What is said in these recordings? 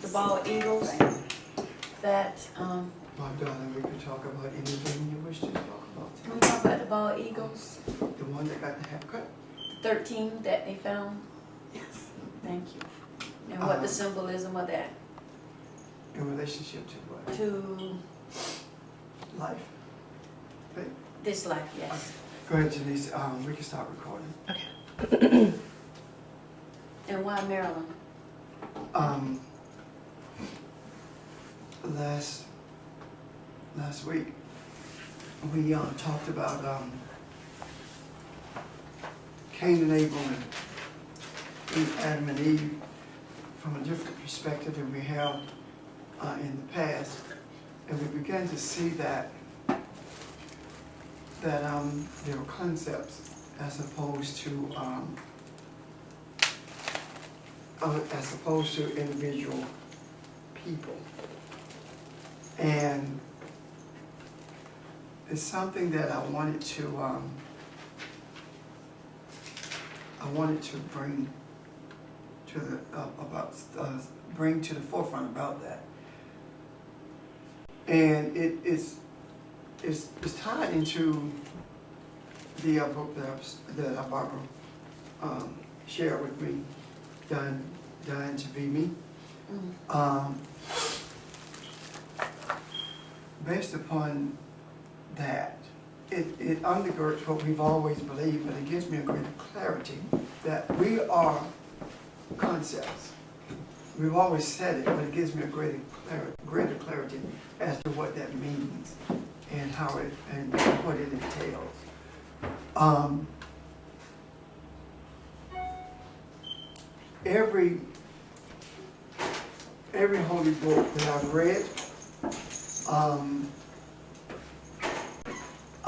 the bald eagles that, My darling, we could talk about anything you wish to talk about. can we talk about the bald eagles? The one that got the haircut? 13 that they found? Yes. Thank you. And what the symbolism of that? In relationship to what? To Life. Right? this life, yes. Go ahead, Janice. We can start recording. Okay. And why Maryland? Last week we talked about Cain and Abel and Adam and Eve from a different perspective than we have in the past, and we began to see that there were concepts as opposed to individual people. And it's something that I wanted to bring to the bring to the forefront about that. And it's tied into the book that Barbara shared with me, Dying to Be Me. Based upon that, it undergirds what we've always believed, but it gives me a greater clarity that we are concepts. We've always said it, but it gives me a greater clarity as to what that means and how it and what it entails. Every holy book that I've read,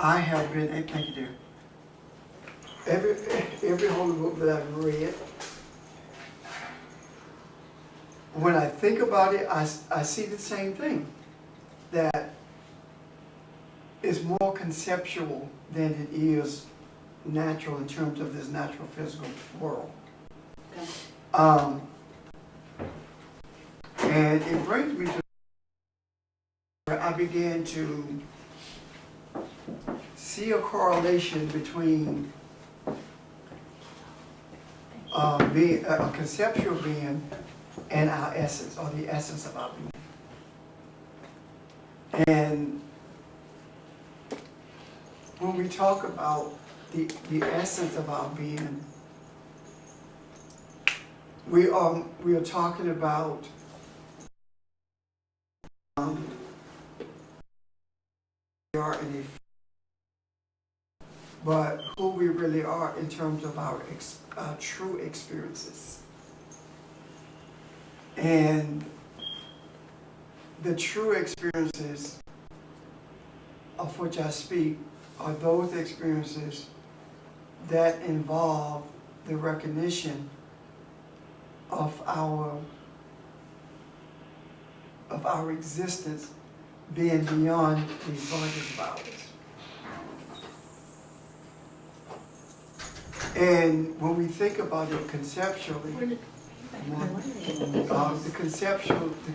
I have been, thank you, dear. Every holy book that I've read, when I think about it, I see the same thing. That it's more conceptual than it is natural in terms of this natural physical world. Okay. And it brings me to where I began to see a correlation between being a conceptual being and our essence, or the essence of our being. And when we talk about the essence of our being, we are talking about we are in but who we really are in terms of our true experiences. And the true experiences of which I speak are those experiences that involve the recognition of our existence being beyond these bodies of ours. And when we think about it conceptually, the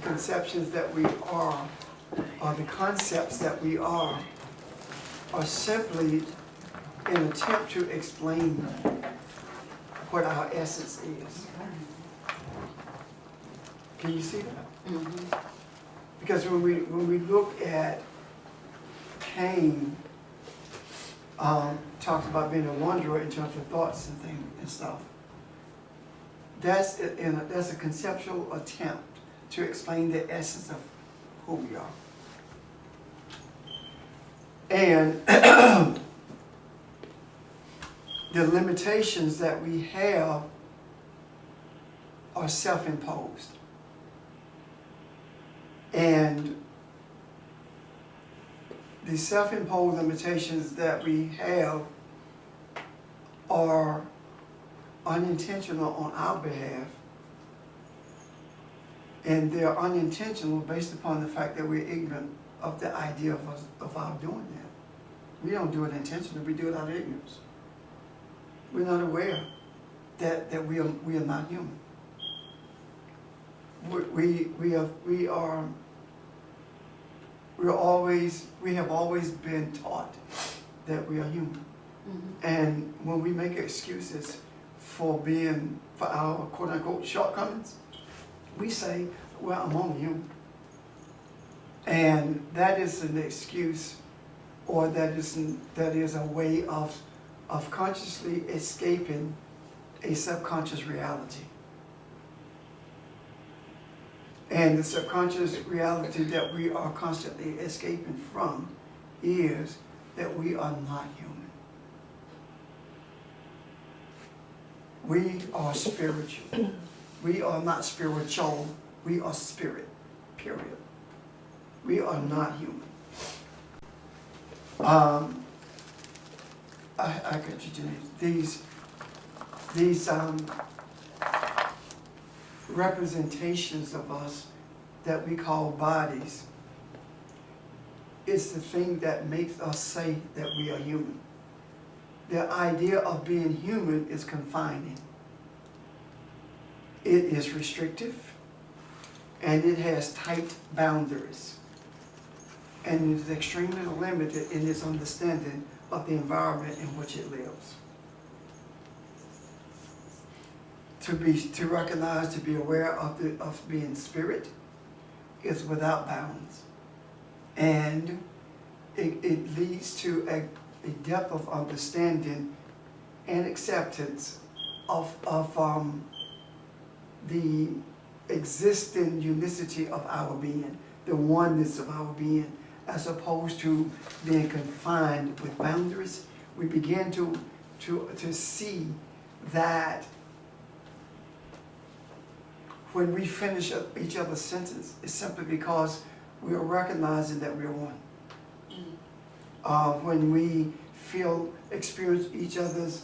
conceptions that we are, or the concepts that we are simply an attempt to explain what our essence is. Can you see that? Mm-hmm. Because when we look at Cain, talks about being a wanderer in terms of thoughts and things and stuff. That's a conceptual attempt to explain the essence of who we are. And the limitations that we have are self-imposed. And the self-imposed limitations that we have are unintentional on our behalf, and they're unintentional based upon the fact that we're ignorant of the idea of our doing that. We don't do it intentionally, we do it out of ignorance. We're not aware that we are not human. we have always been taught that we are human. Mhm. And when we make excuses for our quote unquote shortcomings, we say, well, I'm only human. And that is an excuse, or that is a way of consciously escaping a subconscious reality. And the subconscious reality that we are constantly escaping from is that we are not human. We are spiritual. We are not spiritual. We are spirit, period. We are not human. I got you, Denise. These representations of us that we call bodies is the thing that makes us say that we are human. The idea of being human is confining. It is restrictive, and it has tight boundaries, and it is extremely limited in its understanding of the environment in which it lives. To recognize, to be aware of being spirit is without bounds, and it leads to a depth of understanding and acceptance of the existing unicity of our being, the oneness of our being, as opposed to being confined with boundaries. We begin to see that when we finish up each other's sentence, it's simply because we are recognizing that we are one. When we experience each other's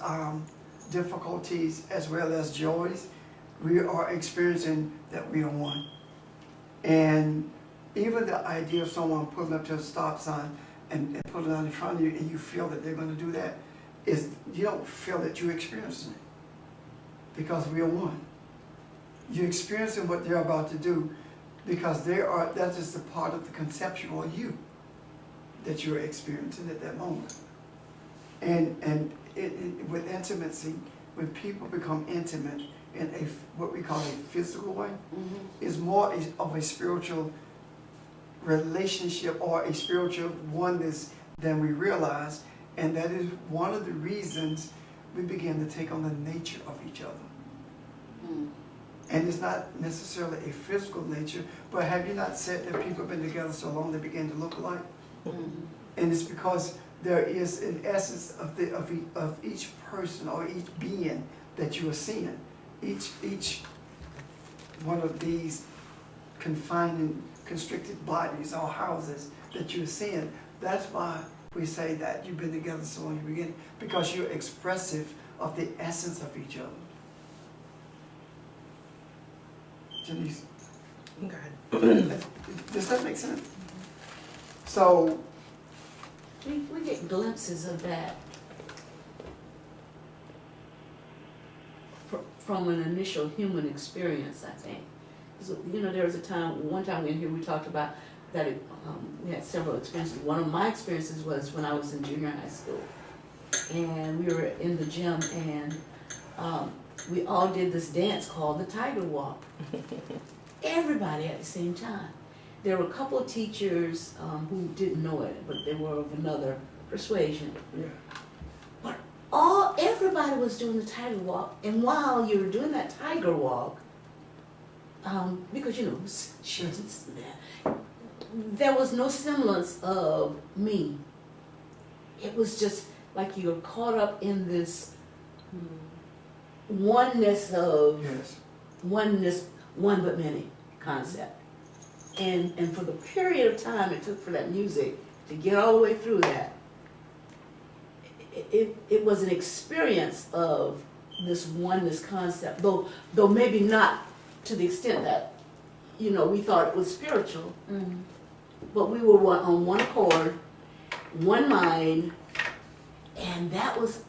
difficulties as well as joys, we are experiencing that we are one. And even the idea of someone pulling up to a stop sign and pulling out in front of you, and you feel that they're going to do that, is you don't feel that you're experiencing it, because we are one. You're experiencing what they're about to do because that's just a part of the conceptual you that you're experiencing at that moment. And with intimacy, when people become intimate in what we call a physical way, is more of a spiritual relationship or a spiritual oneness than we realize, and that is one of the reasons we begin to take on the nature of each other. And it's not necessarily a physical nature, but have you not said that people have been together so long they begin to look alike? And it's because there is an essence of each person or each being that you are seeing. Each one of these confining, constricted bodies or houses that you're seeing. That's why we say that you've been together so long in the beginning, because you're expressive of the essence of each other. Denise? Okay. Does that make sense? So, We get glimpses of that from an initial human experience, I think. So, there was one time in here we talked about that we had several experiences. One of my experiences was when I was in junior high school. And we were in the gym, and we all did this dance called the Tiger Walk. Everybody at the same time. There were a couple of teachers who didn't know it, but they were of another persuasion. yeah. But everybody was doing the Tiger Walk, and while you were doing that Tiger Walk, because there was no semblance of me. It was just like you were caught up in this oneness of Yes. oneness, one but many concept. And for the period of time it took for that music to get all the way through that, it was an experience of this oneness concept, though maybe not to the extent that, we thought it was spiritual, but we were on one accord, one mind, and that was,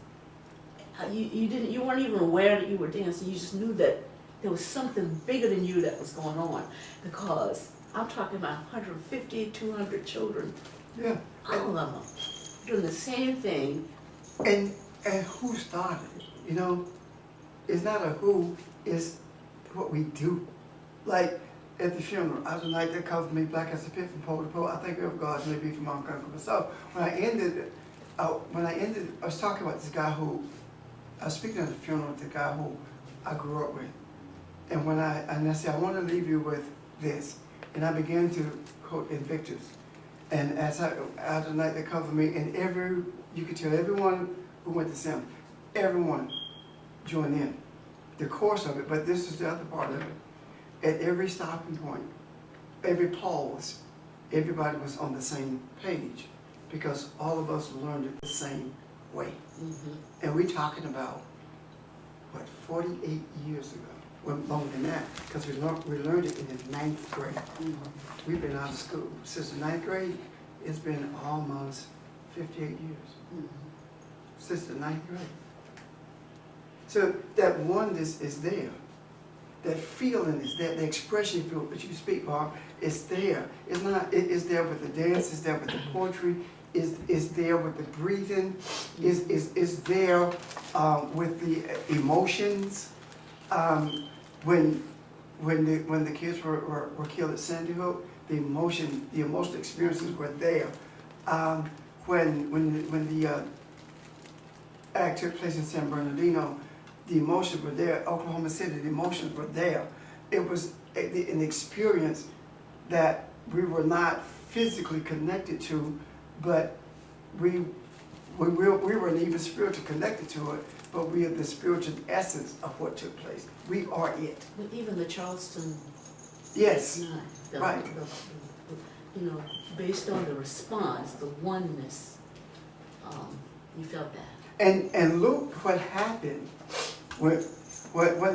you weren't even aware that you were dancing. You just knew that there was something bigger than you that was going on, because I'm talking about 150, 200 children, Yeah. all of them, doing the same thing. And who started it? You know, it's not a who, it's what we do. Like at the funeral, I was the night that covered me black as a pit from pole to pole. I think of God's may be from Mount Carmel. So when I ended, I was talking about this guy who, I was speaking at the funeral of the guy who I grew up with. And I said, I want to leave you with this. And I began to quote Invictus. And after the night that covered me, and you could tell everyone who went to Sam, everyone joined in the course of it. But this is the other part of it. At every stopping point, every pause, everybody was on the same page, because all of us learned it the same way. Mm-hmm. And we're talking about, what, 48 years ago? Well, longer than that, because we learned it in the 9th grade. Mm-hmm. We've been out of school since the 9th grade. It's been almost 58 years Mm-hmm. since the 9th grade. So that oneness is there. That feeling is there. The expression you feel that you speak, Bob, is there. It's not. It's there with the dance. It's there with the poetry. Is there with the breathing. Is there with the emotions. When the kids were killed at Sandy Hook, the emotional experiences were there. When the act took place in San Bernardino, the emotions were there. Oklahoma City, the emotions were there. It was an experience that we were not physically connected to, but we weren't even spiritually connected to it, but we are the spiritual essence of what took place. We are it. But even the Charleston Yes. night, Right. you know, based on the response, the oneness, you felt that. And look what happened when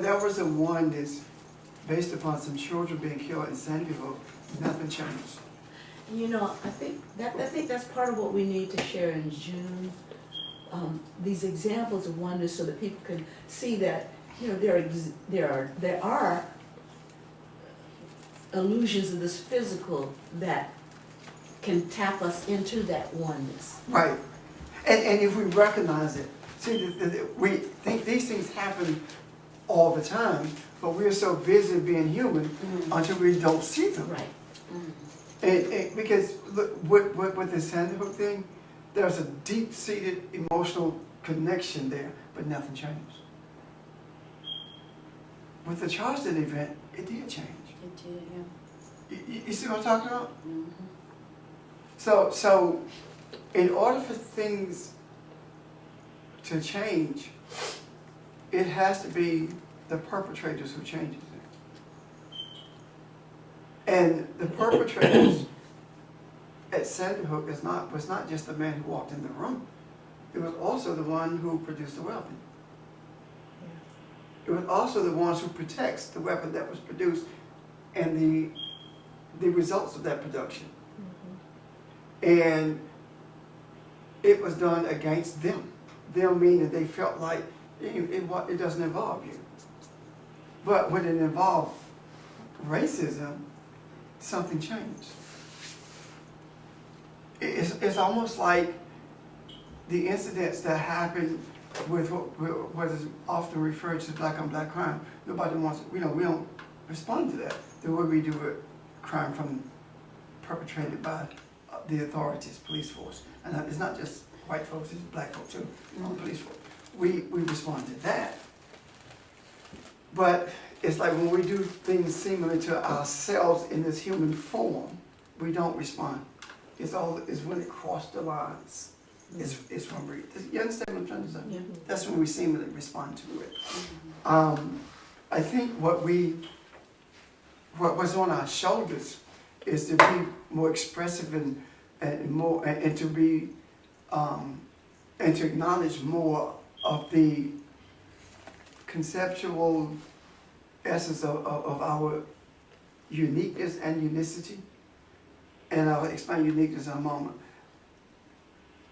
there was a oneness based upon some children being killed in Sandy Hook. Nothing changed. You know, I think that's part of what we need to share in June. These examples of oneness, so that people can see that, you know, there are illusions of this physical that can tap us into that oneness. Right. And if we recognize it, see, we think these things happen all the time, but we're so busy being human until we don't see them. Right. Because look, with the Sandy Hook thing, there's a deep-seated emotional connection there, but nothing changed. With the Charleston event, it did change. It did, yeah. You see what I'm talking about? Mm-hmm. So in order for things to change, it has to be the perpetrators who changes it. And the perpetrators at Sandy Hook was not just the man who walked in the room. It was also the one who produced the weapon. It was also the ones who protects the weapon that was produced and the results of that production. And it was done against them. Them meaning they felt like it doesn't involve you. But when it involved racism, something changed. It's almost like the incidents that happen with what is often referred to as black on black crime. Nobody wants, we don't respond to that the way we do with crime perpetrated by the authorities, police force. And it's not just white folks, it's black folks too, on the police force. We respond to that. But it's like when we do things similar to ourselves in this human form, we don't respond. It's when it crossed the lines. It's when you understand what I'm trying to say? Yeah. That's when we seem to respond to it. I think what's on our shoulders is to be more expressive and to be and to acknowledge more of the conceptual essence of our uniqueness and unicity. And I'll explain uniqueness in a moment.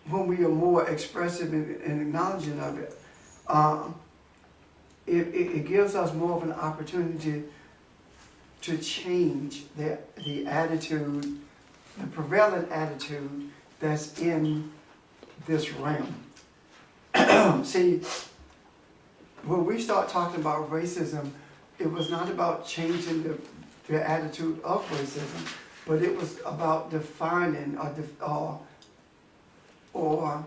When we are more expressive and acknowledging of it, it gives us more of an opportunity to change the attitude, the prevalent attitude that's in this realm. See, when we start talking about racism, it was not about changing the attitude of racism, but it was about defining or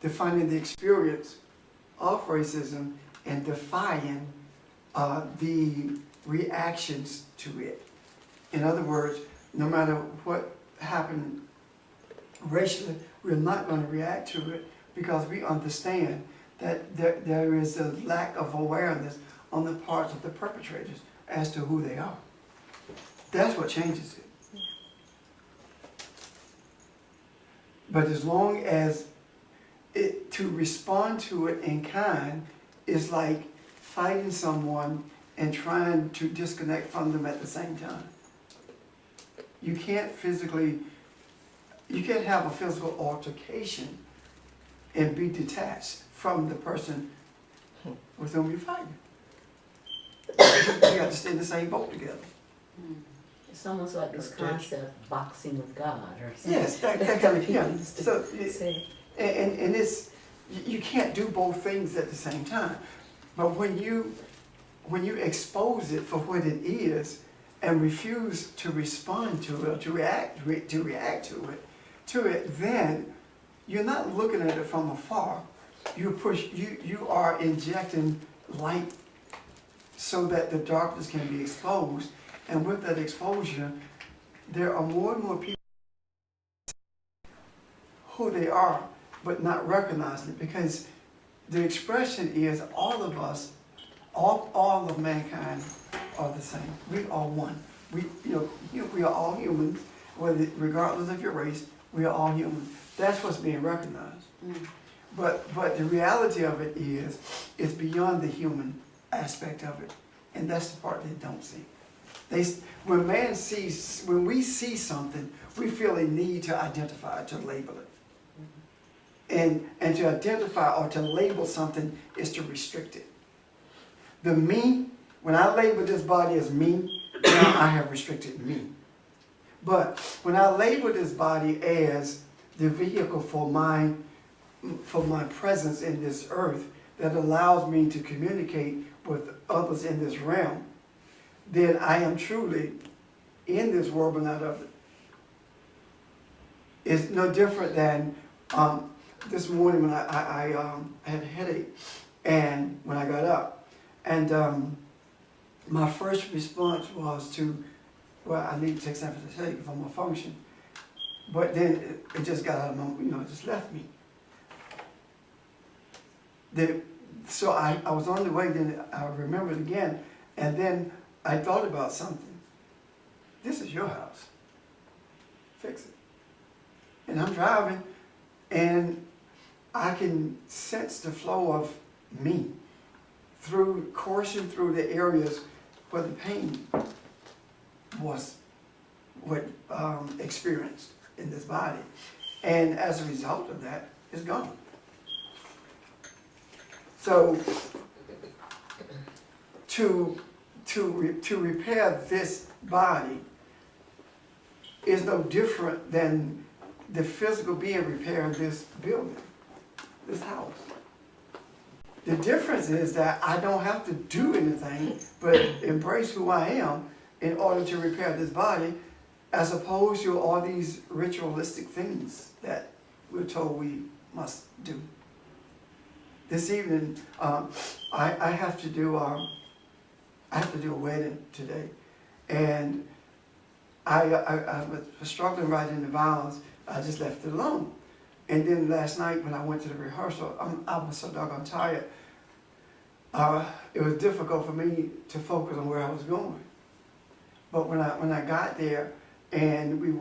defining the experience of racism and defying the reactions to it. In other words, no matter what happened racially, we're not going to react to it because we understand that there is a lack of awareness on the part of the perpetrators as to who they are. That's what changes it. But as long as to respond to it in kind is like fighting someone and trying to disconnect from them at the same time. You can't have a physical altercation and be detached from the person with whom you're fighting. You got to stay in the same boat together. It's almost like this concept, boxing with God or something. Yes, that kind of, yeah. Used to So, say. and it's, you can't do both things at the same time. But when you expose it for what it is and refuse to respond to it or to react to it, then you're not looking at it from afar. You are injecting light so that the darkness can be exposed. And with that exposure, there are more and more people who they are, but not recognizing it, because the expression is all of us, all of mankind are the same. We are one. We are all humans, regardless of your race. We are all human. That's what's being recognized. But the reality of it is, it's beyond the human aspect of it, and that's the part they don't see. When we see something, we feel a need to identify it, to label it. And to identify or to label something is to restrict it. The me, when I label this body as me, now I have restricted me. But when I label this body as the vehicle for my presence in this earth that allows me to communicate with others in this realm, then I am truly in this world but not of it. It's no different than this morning when I had a headache, and when I got up, and my first response was to, well, I need to take something for the headache if I'm gonna function. But then it just got out of my, it just left me. So I was on the way, then I remembered again, and then I thought about something. This is your house. Fix it. And I'm driving, and I can sense the flow of me coursing through the areas where the pain was experienced in this body. And as a result of that, it's gone. So to repair this body is no different than the physical being repairing this building, this house. The difference is that I don't have to do anything but embrace who I am in order to repair this body, as opposed to all these ritualistic things that we're told we must do. This evening, I have to do a wedding today, and I was struggling writing the vows. I just left it alone. And then last night when I went to the rehearsal, I was so doggone tired. It was difficult for me to focus on where I was going. But when I got there and we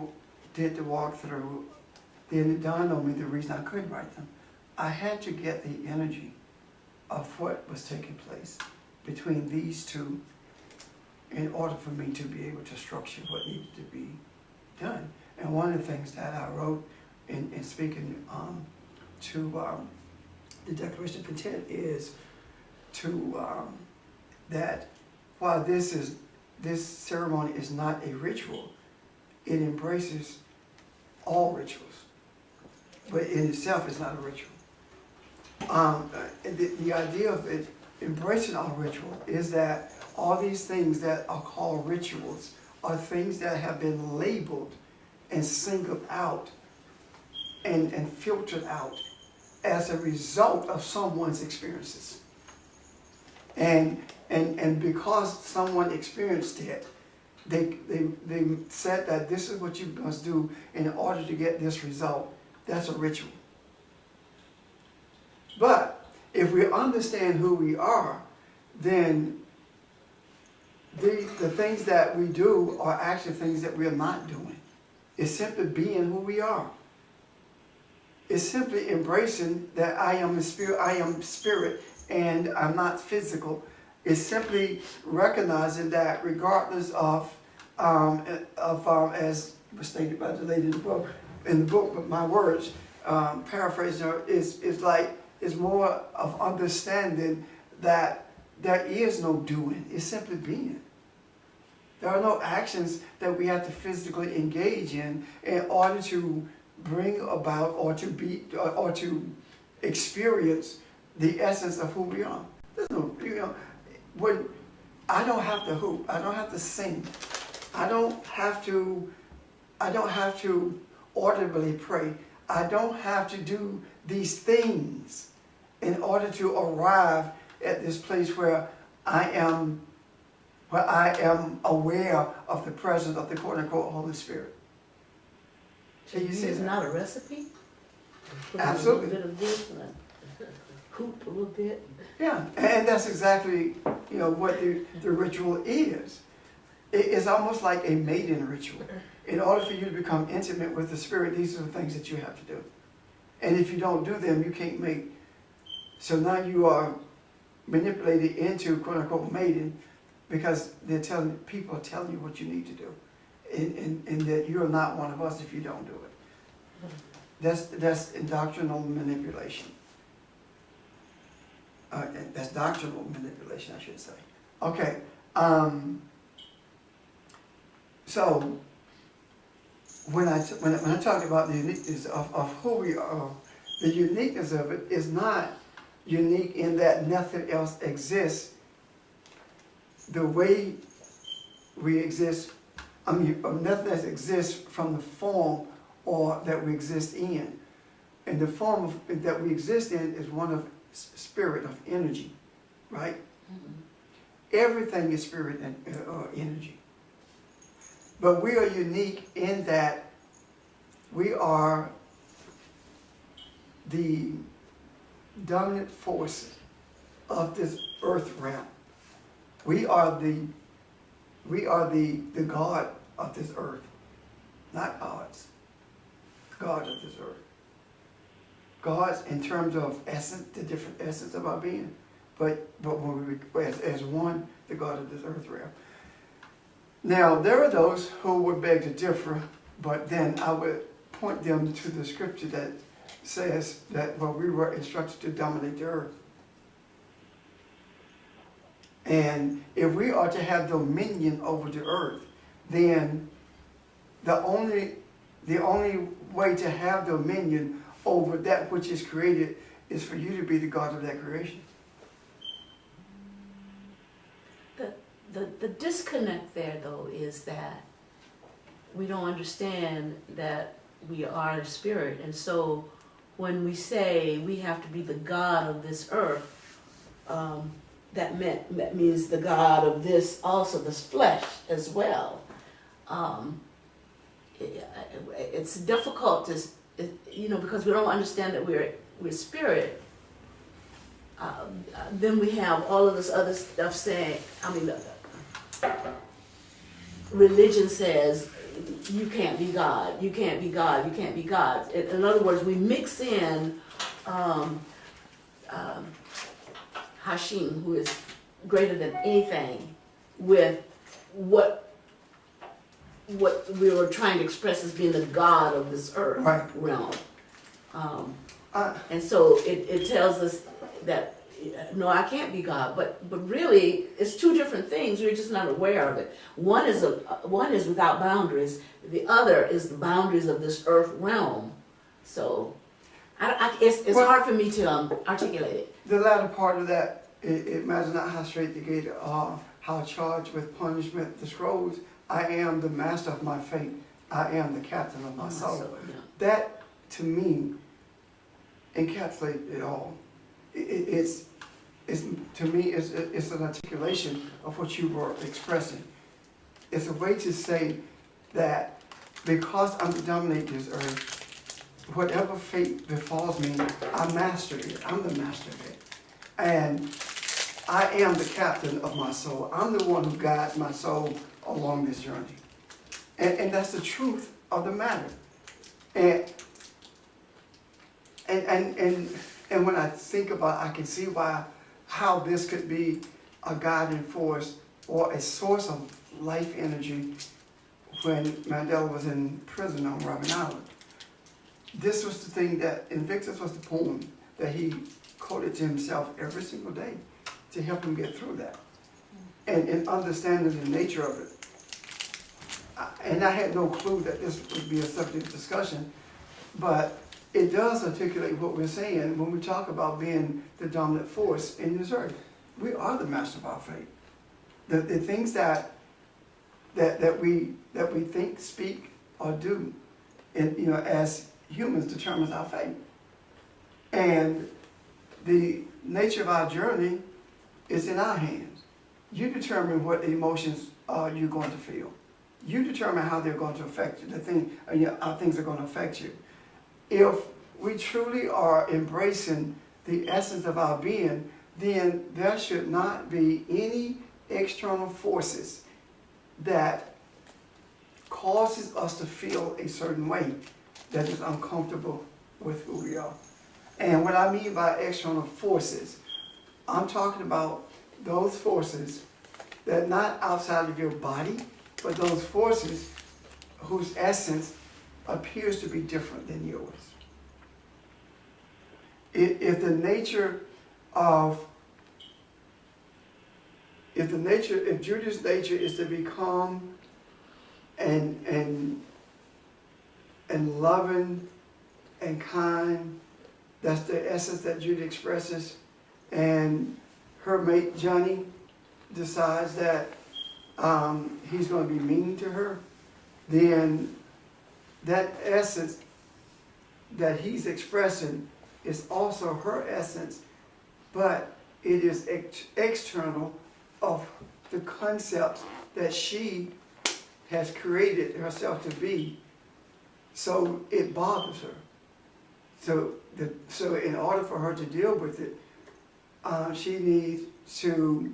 did the walkthrough, then it dawned on me the reason I couldn't write them. I had to get the energy of what was taking place between these two in order for me to be able to structure what needed to be done. And one of the things that I wrote in speaking to the Declaration of Intent is that while this ceremony is not a ritual, it embraces all rituals, but in itself it's not a ritual. The idea of it embracing our ritual is that all these things that are called rituals are things that have been labeled and singled out and filtered out as a result of someone's experiences. And because someone experienced it, they said that this is what you must do in order to get this result. That's a ritual. But if we understand who we are, then the things that we do are actually things that we are not doing. It's simply being who we are. It's simply embracing that I am spirit and I'm not physical. It's simply recognizing that regardless of as was stated by the lady in the book, but my words, paraphrasing her, is more of understanding that there is no doing. It's simply being. There are no actions that we have to physically engage in order to bring about or to be or to experience the essence of who we are. There's no, when I don't have to hoop, I don't have to sing, I don't have to audibly pray, I don't have to do these things in order to arrive at this place where I am aware of the presence of the quote-unquote Holy Spirit. So you say it's not a recipe? Absolutely. A little bit of this and a hoop a little bit. Yeah, and that's exactly what the ritual is. It's almost like a maiden ritual. In order for you to become intimate with the Spirit, these are the things that you have to do. And if you don't do them, you can't make. So now you are manipulated into quote-unquote maiden because people are telling you what you need to do. And that you're not one of us if you don't do it. That's indoctrinal manipulation. That's doctrinal manipulation, I should say. Okay. So when I talk about the uniqueness of who we are, the uniqueness of it is not unique in that nothing else exists the way we exist. Nothing else exists from the form or that we exist in. And the form that we exist in is one of spirit, of energy, right? Mm-hmm. Everything is spirit and energy. But we are unique in that we are the dominant force of this earth realm. We are the God of this earth, not gods. God of this earth. Gods in terms of essence, the different essence of our being, but when we as one, the God of this earth realm. Now there are those who would beg to differ, but then I would point them to the scripture that says that we were instructed to dominate the earth. And if we are to have dominion over the earth, then the only way to have dominion over that which is created is for you to be the God of that creation. The disconnect there, though, is that we don't understand that we are a spirit. And so when we say we have to be the God of this earth, that means the God of this, also this flesh as well. It's difficult to, because we don't understand that we're spirit. Then we have all of this other stuff saying, religion says you can't be God, you can't be God, you can't be God. In other words, we mix in Hashem, who is greater than anything, with what we were trying to express as being the God of this earth realm. And so it tells us that, no, I can't be God, but really, it's two different things. We're just not aware of it. One is without boundaries. The other is the boundaries of this earth realm. So, it's Well, hard for me to articulate it. The latter part of that, it matters not how straight the gate are, how charged with punishment the scrolls. I am the master of my fate. I am the captain of my soul. Yeah. That, to me, encapsulates it all. It's to me, it's an articulation of what you were expressing. It's a way to say that because I'm to dominate this earth, whatever fate befalls me, I mastered it. I'm the master of it. And I am the captain of my soul. I'm the one who guides my soul along this journey. And that's the truth of the matter. And when I think about it, I can see how this could be a guiding force or a source of life energy when Mandela was in prison on Robben Island. This was the thing that Invictus was the poem that he quoted to himself every single day to help him get through that. And in understanding the nature of it. And I had no clue that this would be a subject of discussion, but it does articulate what we're saying when we talk about being the dominant force in this earth. We are the master of our fate. The things that we think, speak, or do, and as humans, determines our fate. And the nature of our journey is in our hands. You determine what emotions you're going to feel. You determine how they're going to affect you. How things are going to affect you. If we truly are embracing the essence of our being, then there should not be any external forces that causes us to feel a certain way that is uncomfortable with who we are. And what I mean by external forces, I'm talking about those forces that are not outside of your body, but those forces whose essence appears to be different than yours. If Judy's nature is to become and loving and kind, that's the essence that Judy expresses, and her mate Johnny decides that he's going to be mean to her, then that essence that he's expressing is also her essence, but it is external of the concepts that she has created herself to be. So it bothers her. So in order for her to deal with it, she needs to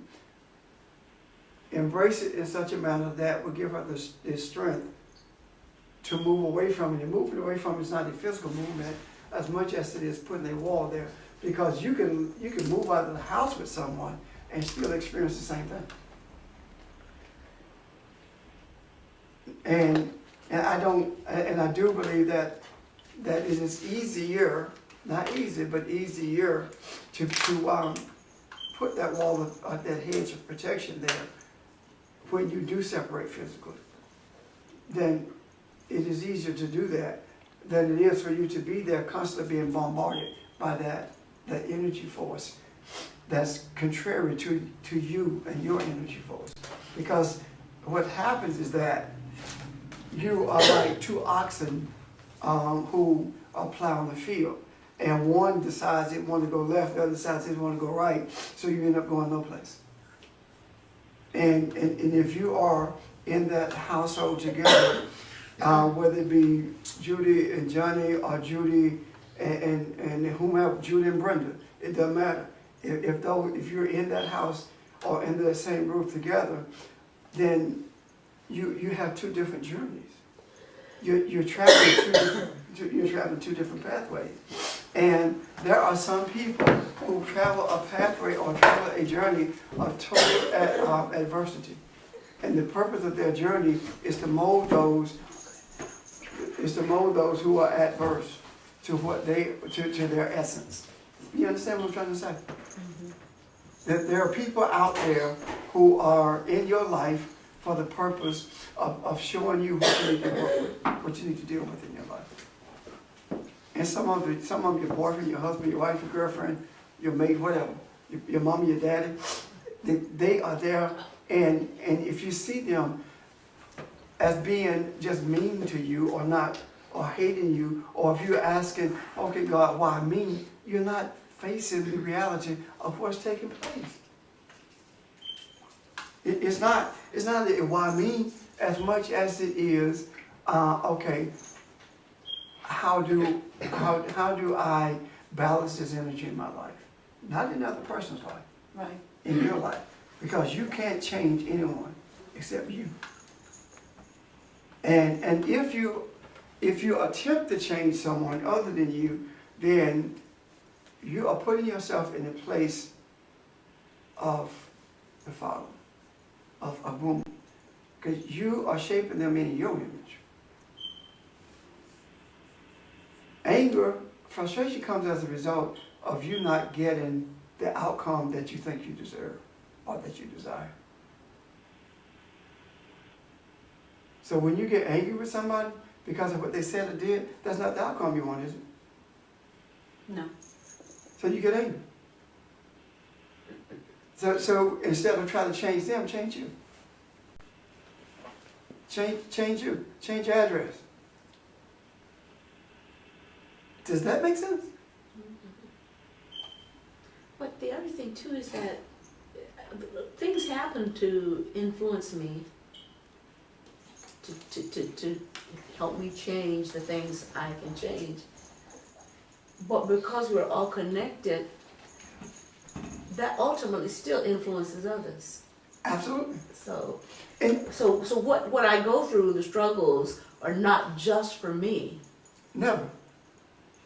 embrace it in such a manner that will give her the strength to move away from it. And moving away from it is not a physical movement as much as it is putting a wall there. Because you can move out of the house with someone and still experience the same thing. And I do believe that it is easier, not easy, but easier to put that wall of that hedge of protection there when you do separate physically. Then it is easier to do that than it is for you to be there constantly being bombarded by that energy force that's contrary to you and your energy force. Because what happens is that you are like two oxen who are plowing the field. And one decides it wants to go left, the other decides it wants to go right, so you end up going no place. And if you are in that household together, whether it be Judy and Johnny or Judy and whomever, Judy and Brenda, it doesn't matter. If you're in that house or in the same roof together, then you have two different journeys. You're traveling two different pathways. And there are some people who travel a pathway or travel a journey of total adversity. And the purpose of their journey is to mold those who are adverse to to their essence. You understand what I'm trying to say? Mm-hmm. that there are people out there who are in your life for the purpose of showing you what you need to work with, what you need to deal with in your life. And some of your boyfriend, your husband, your wife, your girlfriend, your mate, whatever, your mom, your daddy, they are there. And if you see them as being just mean to you or not, or hating you, or if you're asking, okay, God, why me? You're not facing the reality of what's taking place. It's not a why me as much as it is, okay, how do I balance this energy in my life? Not in another person's life. Right. In your life. Because you can't change anyone except you. And if you attempt to change someone other than you, then you are putting yourself in the place of the Father, of a woman. Because you are shaping them in your image. Anger, frustration comes as a result of you not getting the outcome that you think you deserve or that you desire. So when you get angry with somebody because of what they said or did, that's not the outcome you want, is it? No. So you get angry. So instead of trying to change them, change you. Change you. Change your address. Does that make sense? But the other thing too is that things happen to influence me, to help me change the things I can change. But because we're all connected, that ultimately still influences others. Absolutely. So And what I go through, the struggles, are not just for me never.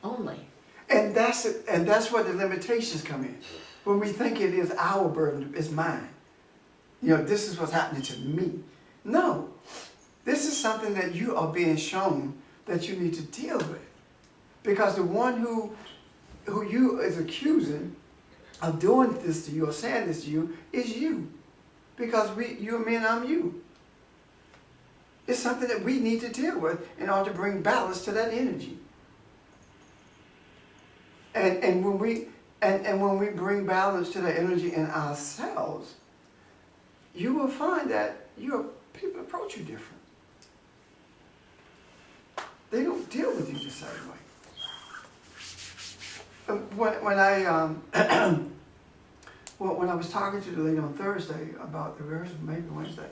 only. And that's it, and that's where the limitations come in. When we think it is our burden, it's mine. You know, this is what's happening to me. No. This is something that you are being shown that you need to deal with. Because the one who you is accusing of doing this to you or saying this to you is you. Because you're me and I'm you. It's something that we need to deal with in order to bring balance to that energy. And when we bring balance to the energy in ourselves, you will find that people approach you different. They don't deal with you the same way. When I was talking to the lady on Thursday about the rehearsal, maybe Wednesday,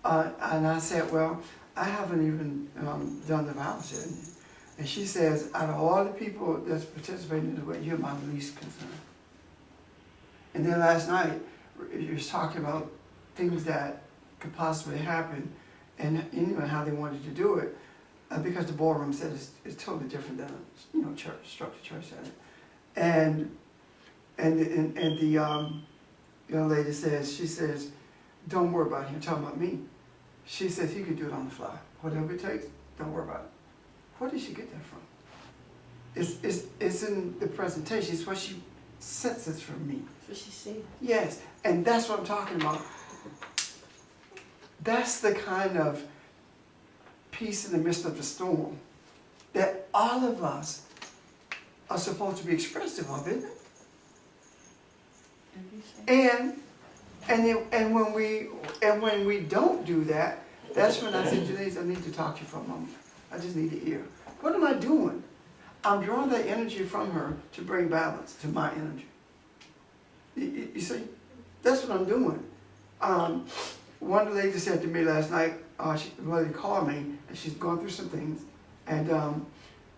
and I said, well, I haven't even done the vows yet. And she says, out of all the people that's participating in the way, you're my least concern. And then last night, you was talking about things that could possibly happen, and even how they wanted to do it, because the ballroom said it's totally different than church structured church setting. And the young lady says, she says, don't worry about him. Talking about me. She says he could do it on the fly. Whatever it takes, don't worry about it. Where did she get that from? It's in the presentation. It's what she senses from me. That's what she said. Yes, and that's what I'm talking about. That's the kind of peace in the midst of the storm that all of us are supposed to be expressive of, isn't it? And when we don't do that, that's when I said, Janice, I need to talk to you for a moment. I just need to hear. What am I doing? I'm drawing that energy from her to bring balance to my energy. You see? That's what I'm doing. One of the ladies said to me last night, she called me, and she's going through some things, and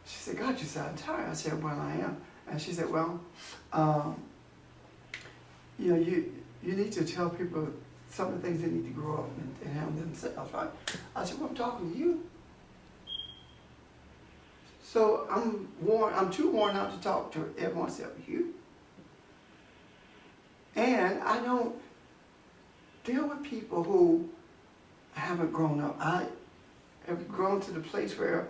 she said, God, you sound tired. I said, well, I am. And she said, well, you need to tell people some of the things they need to grow up and handle themselves, right? I said, well, I'm talking to you. So I'm too worn out to talk to everyone except you. And I don't deal with people who haven't grown up. I have grown to the place where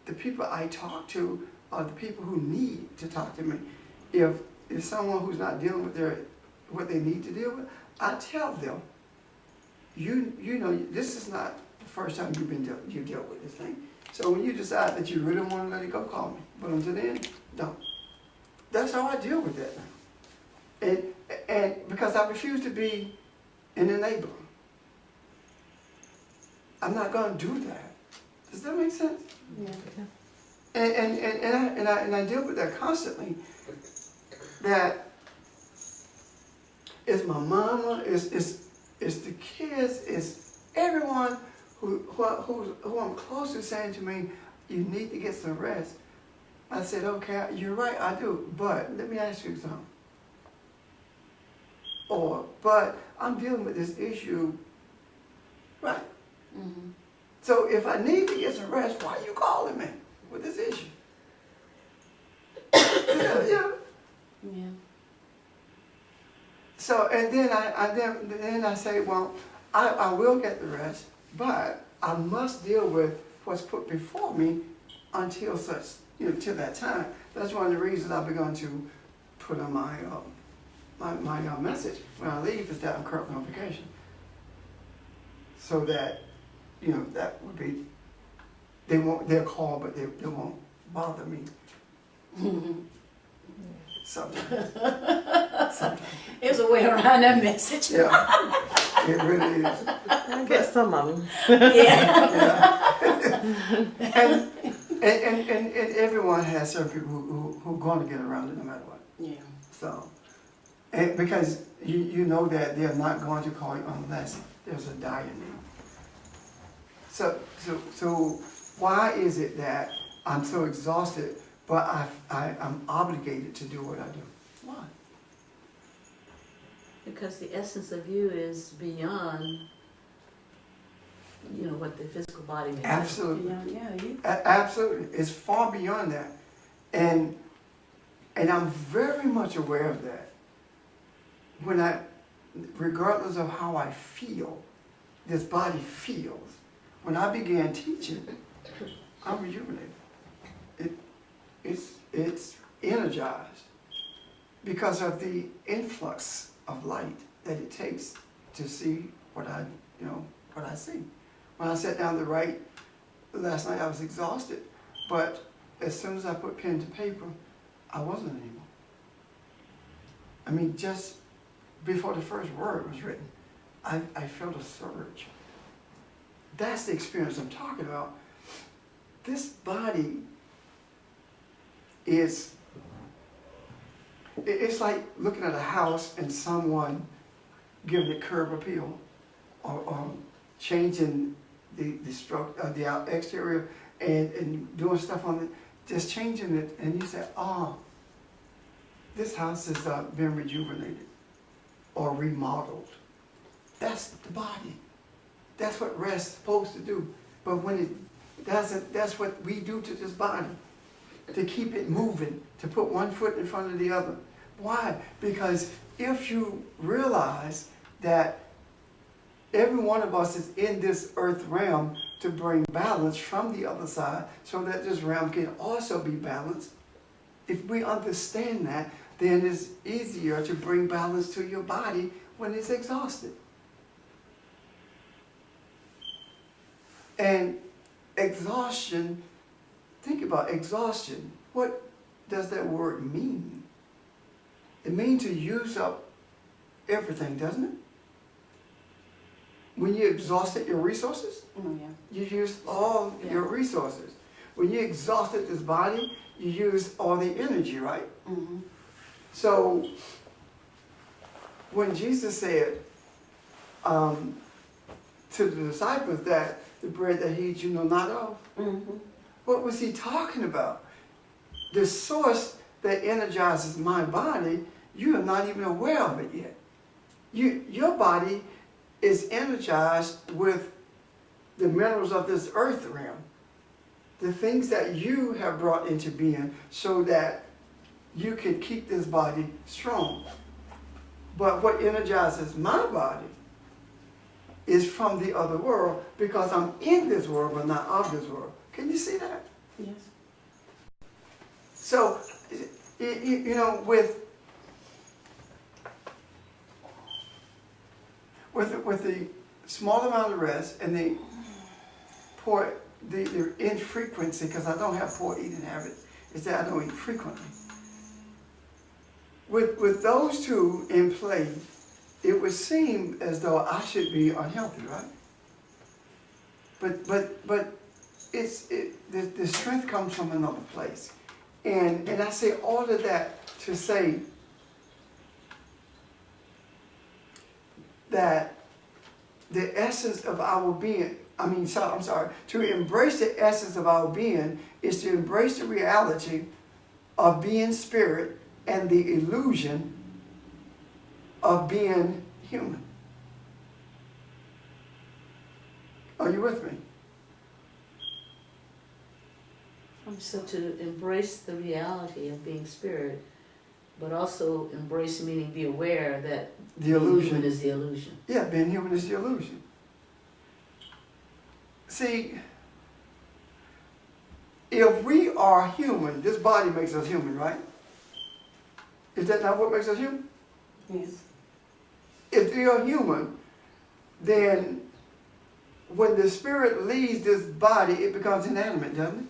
the people I talk to are the people who need to talk to me. If someone who's not dealing with what they need to deal with, I tell them, you know, this is not the first time you dealt with this thing. So when you decide that you really want to let it go, call me. But until then, don't. That's how I deal with that now. And because I refuse to be an enabler. I'm not going to do that. Does that make sense? Yeah. And I deal with that constantly. That it's my mama, it's the kids, it's everyone who I'm close to saying to me, you need to get some rest. I said, okay, you're right, I do, but let me ask you something. But I'm dealing with this issue, right? Mm-hmm. So if I need to get some rest, why are you calling me with this issue? Yeah. Yeah. So, and then I say, well, I will get the rest, but I must deal with what's put before me until such, till that time. That's one of the reasons I've begun to put on my message when I leave is that I'm currently on vacation. So that, that would be, they'll call, but they won't bother me. Sometimes. There's a way around that message. Yeah, it really is. I guess some of them. Yeah. Yeah. And everyone has certain people who are going to get around it no matter what. Yeah. So, and because you know that they're not going to call you unless there's a dire need. So why is it that I'm so exhausted, but I'm obligated to do what I do? Why? Because the essence of you is beyond, what the physical body may Absolutely. Yeah, you. Absolutely. It's far beyond that. And I'm very much aware of that. Regardless of how I feel, this body feels. When I began teaching, I'm rejuvenated. It's energized because of the influx of light that it takes to see what I see. When I sat down to write last night, I was exhausted, but as soon as I put pen to paper, I wasn't anymore. I mean, just before the first word was written, I felt a surge. That's the experience I'm talking about. This body it's like looking at a house and someone giving it curb appeal or changing the exterior and doing stuff on it, just changing it, and you say, oh, this house has been rejuvenated or remodeled. That's the body. That's what rest is supposed to do. But when it doesn't, that's what we do to this body, to keep it moving, to put one foot in front of the other. Why? Because if you realize that every one of us is in this earth realm to bring balance from the other side so that this realm can also be balanced, if we understand that, then it's easier to bring balance to your body when it's exhausted. And exhaustion, think about exhaustion. What does that word mean? It means to use up everything, doesn't it? When you exhausted your resources, you used all your resources. When you exhausted this body, you used all the energy, right? Mm-hmm. So, when Jesus said to the disciples that the bread that he eats you know not of, what was he talking about? The source that energizes my body, you are not even aware of it yet. Your body is energized with the minerals of this earth realm, the things that you have brought into being so that you can keep this body strong. But what energizes my body is from the other world, because I'm in this world but not of this world. Can you see that? Yes. So, with with the small amount of rest and the poor, the infrequency, because I don't have poor eating habits, is that I don't eat frequently. With those two in play, it would seem as though I should be unhealthy, right? But the strength comes from another place. And I say all of that to say that the essence of our being, to embrace the essence of our being is to embrace the reality of being spirit and the illusion of being human. Are you with me? So to embrace the reality of being spirit, but also embrace meaning be aware that The being illusion. human is the illusion. Yeah, being human is the illusion. See, if we are human, this body makes us human, right? Is that not what makes us human? Yes. If we are human, then when the spirit leaves this body, it becomes inanimate, doesn't it?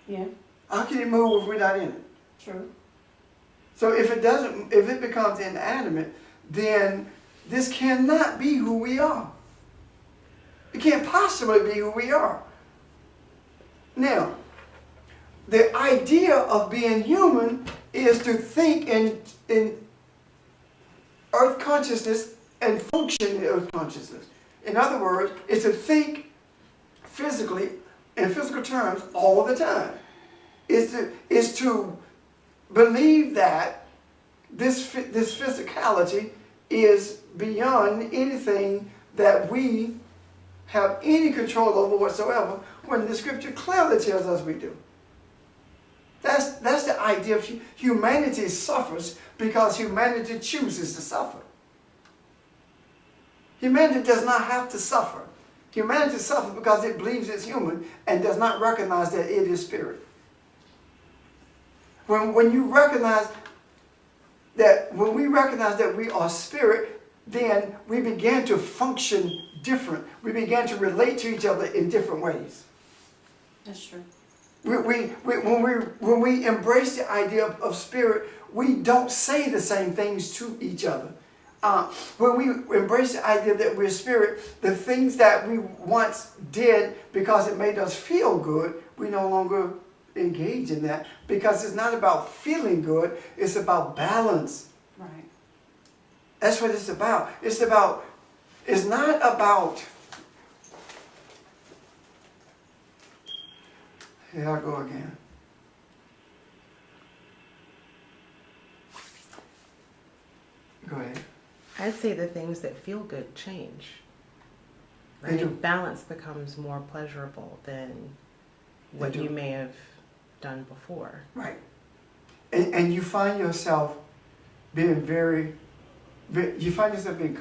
Yeah, How can it move if we're not in it? true. So if it becomes inanimate, then this cannot be who we are. It can't possibly be who we are. Now, the idea of being human is to think in earth consciousness and function in earth consciousness. In other words, it's to think physically, in physical terms, all the time. Is to believe that this physicality is beyond anything that we have any control over whatsoever, when the scripture clearly tells us we do. That's the idea of humanity suffers because humanity chooses to suffer. Humanity does not have to suffer. Humanity suffers because it believes it's human and does not recognize that it is spirit. When we recognize that we are spirit, then we begin to function different. We begin to relate to each other in different ways. That's true. When we embrace the idea of spirit, we don't say the same things to each other. When we embrace the idea that we're spirit, the things that we once did because it made us feel good, we no longer engage in that, because it's not about feeling good, it's about balance. Right. That's what it's about. It's not about, here I go again. Go ahead. I'd say the things that feel good change. They Right? do. Balance becomes more pleasurable than what do. you may have done before. Right. And you find yourself being being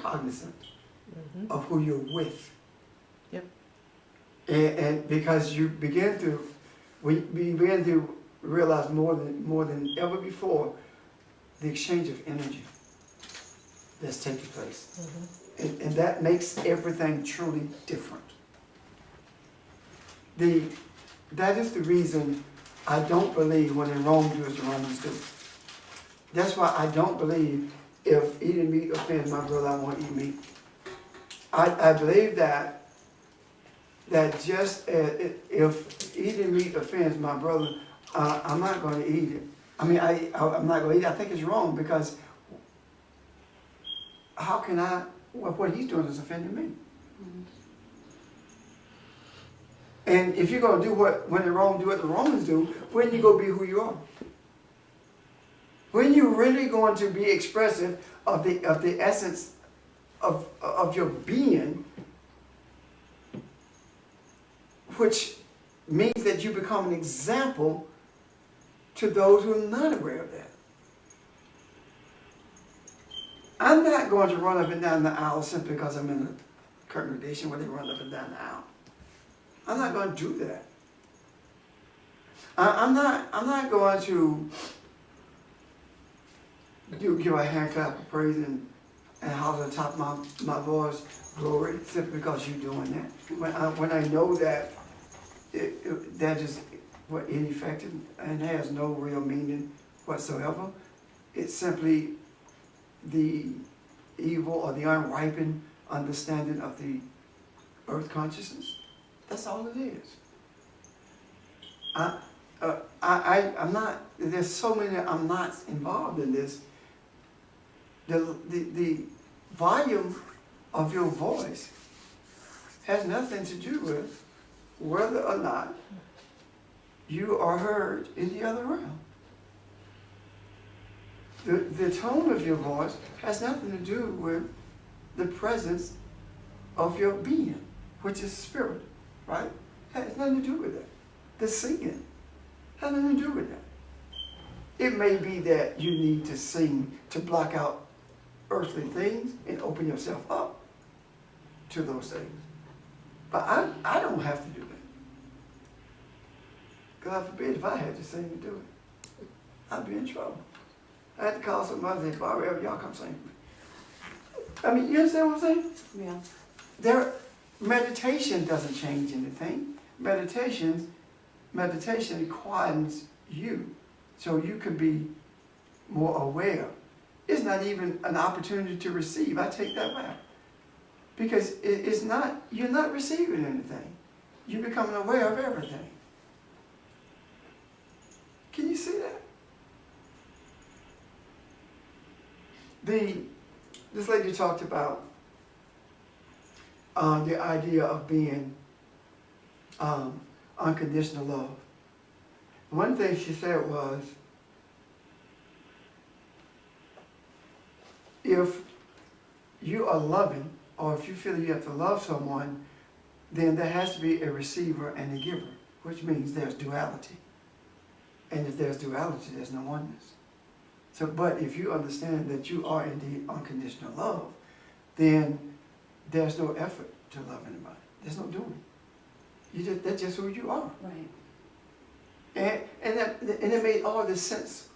cognizant Mm-hmm. of who you're with. Yep. And because we begin to realize more than ever before the exchange of energy that's taking place. Mm-hmm. And that makes everything truly different. That is the reason I don't believe when in Rome do as the Romans do. That's why I don't believe if eating meat offends my brother, I won't eat meat. I believe that just if eating meat offends my brother, I'm not going to eat it. I'm not going to eat it. I think it's wrong, because how can what he's doing is offending me. And if you're going to do when in Rome do what the Romans do, when you go be who you are? When you really going to be expressive of the essence of your being, which means that you become an example to those who are not aware of that. I'm not going to run up and down the aisle simply because I'm in a congregation where they run up and down the aisle. I'm not going to do that. I'm not going to give a hand clap of praise and and holler at the top of my voice, glory, simply because you're doing that. When I know that that is what ineffective and has no real meaning whatsoever, it's simply the evil or the unripened understanding of the earth consciousness. That's all it is. I'm not, there's so many, I'm not involved in this. The volume of your voice has nothing to do with whether or not you are heard in the other realm. The tone of your voice has nothing to do with the presence of your being, which is spirit, right? Has nothing to do with that. The singing has nothing to do with that. It may be that you need to sing to block out earthly things and open yourself up to those things. But I don't have to do that. God forbid if I had to sing to do it. I'd be in trouble. I had to call somebody and say, Barbara, y'all come sing for me. I mean, you understand what I'm saying? Yeah. Meditation doesn't change anything. Meditation quietens you so you can be more aware. It's not even an opportunity to receive. I take that back. Because it's not, you're not receiving anything. You're becoming aware of everything. Can you see that? This lady talked about the idea of being unconditional love. One thing she said was, if you are loving, or if you feel you have to love someone, then there has to be a receiver and a giver, which means there's duality. And if there's duality, there's no oneness. So, but if you understand that you are indeed unconditional love, then there's no effort to love anybody. There's no doing. That's just who you are. Right. And it made all the sense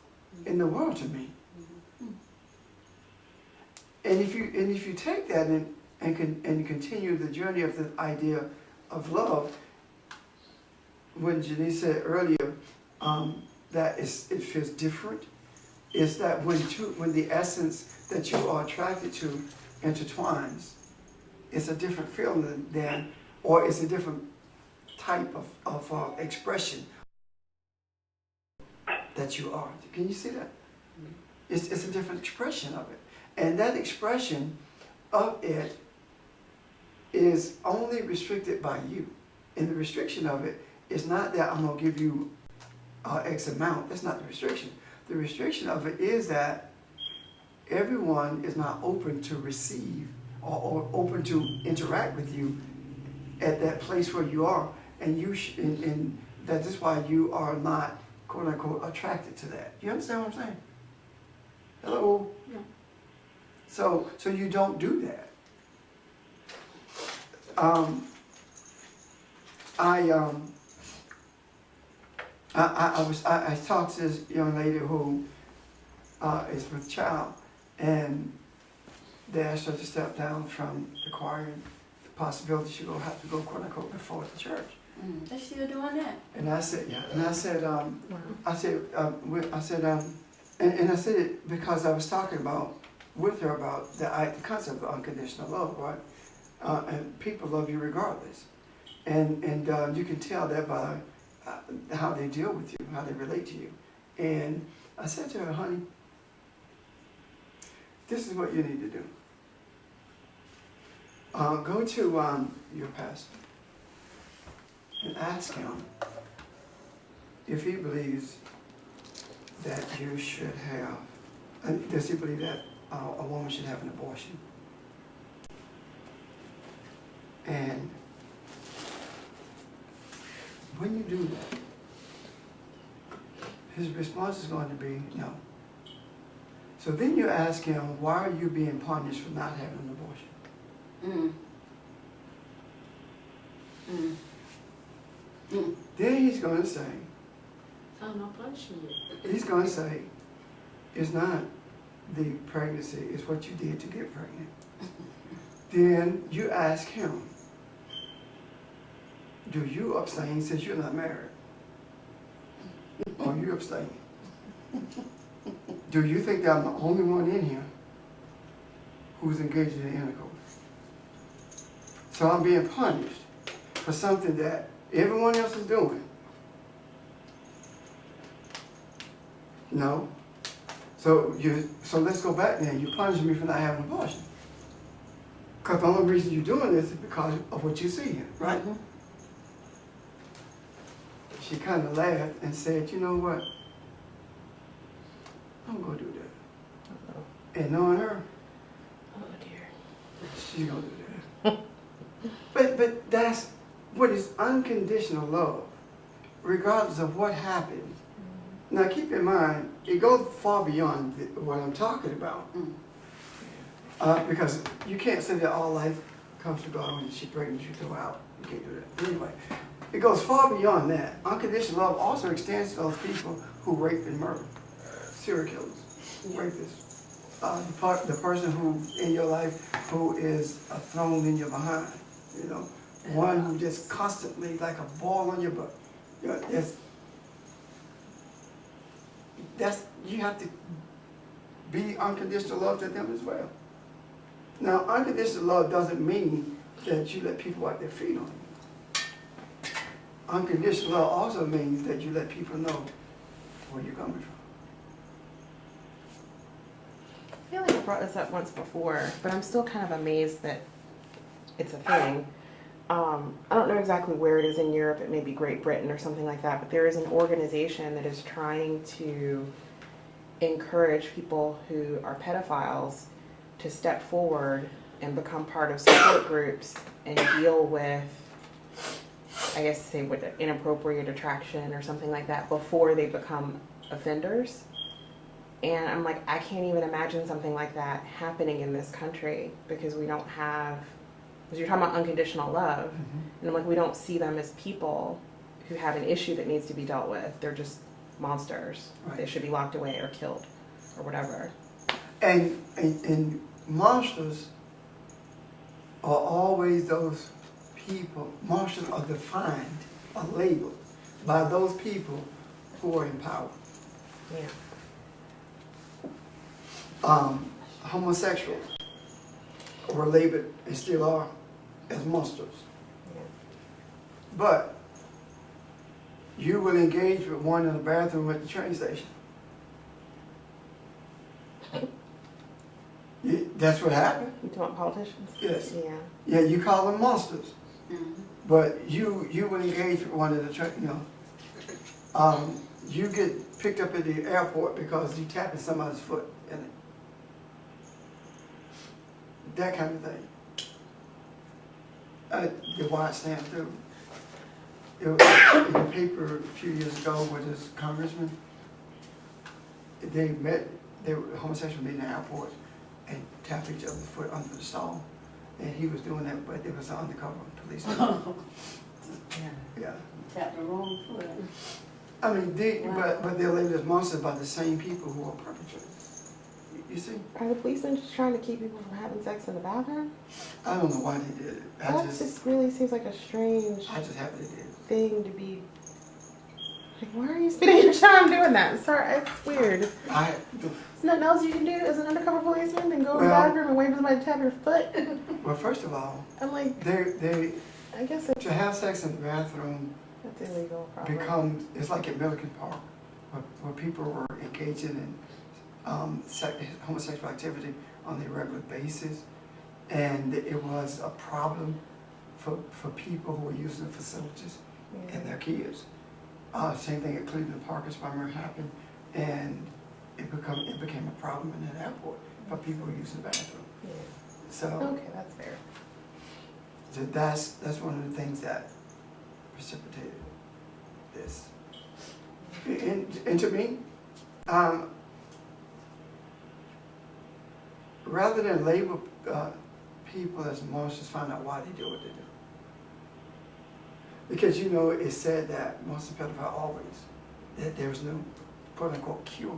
in the world to me. And if you take that and continue the journey of the idea of love, when Janice said earlier that it feels different, is that when the essence that you are attracted to intertwines, it's a different feeling than, or it's a different type of expression that you are. Can you see that? It's a different expression of it. And that expression of it is only restricted by you. And the restriction of it is not that I'm going to give you X amount. That's not the restriction. The restriction of it is that everyone is not open to receive or open to interact with you at that place where you are. And and that is why you are not, quote unquote, attracted to that. You understand what I'm saying? Hello? Yeah. So you don't do that. I talked to this young lady who is with child, and they asked her to step down from the choir, and the possibility she will have to go, quote unquote, before the church. They're still doing that. And I said, yeah. And I said, and I said it because I was talking with her about the concept of unconditional love, right? And people love you regardless, and you can tell that by how they deal with you, how they relate to you. And I said to her, honey, this is what you need to do. Go to your pastor and ask him if he believes that you should have, does he believe that a woman should have an abortion? And when you do that, his response is going to be no. So then you ask him, why are you being punished for not having an abortion? Then he's going to say, I'm not punishing you. he's going to say, it's not the pregnancy is what you did to get pregnant, then you ask him, do you abstain since you're not married? Or you abstain? Do you think that I'm the only one in here who's engaged in intercourse? So I'm being punished for something that everyone else is doing. No. So let's go back then. You punish me for not having an abortion. Because the only reason you're doing this is because of what you see here, right? Mhm. She kind of laughed and said, you know what? I'm going to do that. Uh-oh. And knowing her, Oh dear. she's going to do that. But that's what is unconditional love, regardless of what happens. Now keep in mind, it goes far beyond what I'm talking about. Because you can't say that all life comes to God when she's pregnant, you throw out. You can't do that. Anyway, it goes far beyond that. Unconditional love also extends to those people who rape and murder, serial killers, rapists. The person who in your life who is a thorn in your behind, you know, one who just constantly like a ball on your butt. You know, that's you have to be unconditional love to them as well. Now, unconditional love doesn't mean that you let people wipe their feet on you. Unconditional love also means that you let people know where you're coming from. I feel like I brought this up once before, but I'm still kind of amazed that it's a thing. I don't know exactly where it is in Europe. It may be Great Britain or something like that, but there is an organization that is trying to encourage people who are pedophiles to step forward and become part of support groups and deal with, I guess, say with inappropriate attraction or something like that before they become offenders. And I'm like, I can't even imagine something like that happening in this country because we don't have, because you're talking about unconditional love, and I'm like, we don't see them as people who have an issue that needs to be dealt with. They're just monsters. Right. They should be locked away or killed or whatever. And monsters are always those people. Monsters are defined, are labeled by those people who are in power. Yeah. Homosexuals were labeled and still are as monsters. Yeah. But you will engage with one in the bathroom at the train station. That's what happened. You talking about politicians? Yes. Yeah. Yeah, you call them monsters. But you will engage with one in the train, you know. You get picked up at the airport because you tapping somebody's foot in it. That kind of thing. The wide stand through. It was in the paper a few years ago with this congressman. They were homosexual meeting in the airport and tapped each other's foot under the stall. And he was doing that, but it was an undercover policeman. Yeah. Tap the wrong foot. I mean, but they're labeled as monsters by the same people who are perpetrators. You see? Are the policemen just trying to keep people from having sex in the bathroom? I don't know why they did it. That just really seems like a strange I just happen they did it. thing to be. Like, why are you spending your time doing that? Sorry, it's weird. There's nothing else you can do as an undercover policeman than go in the Well- bathroom and wait for somebody to tap your foot. Well, first of all, I'm like, they I guess it's, to have sex in the bathroom that's illegal, probably. becomes, it's like at Milliken Park, where people were engaging in homosexual activity on a regular basis, and it was a problem for people who were using the facilities and their kids. Same thing at Cleveland Park as Palmer happened, and it became a problem in that airport for people who use the bathroom. Yeah. So, Okay, that's fair. so that's one of the things that precipitated this. And to me, rather than label people as monsters, find out why they do what they do. Because you know, it's said that monster pedophile always, that there's no quote unquote cure.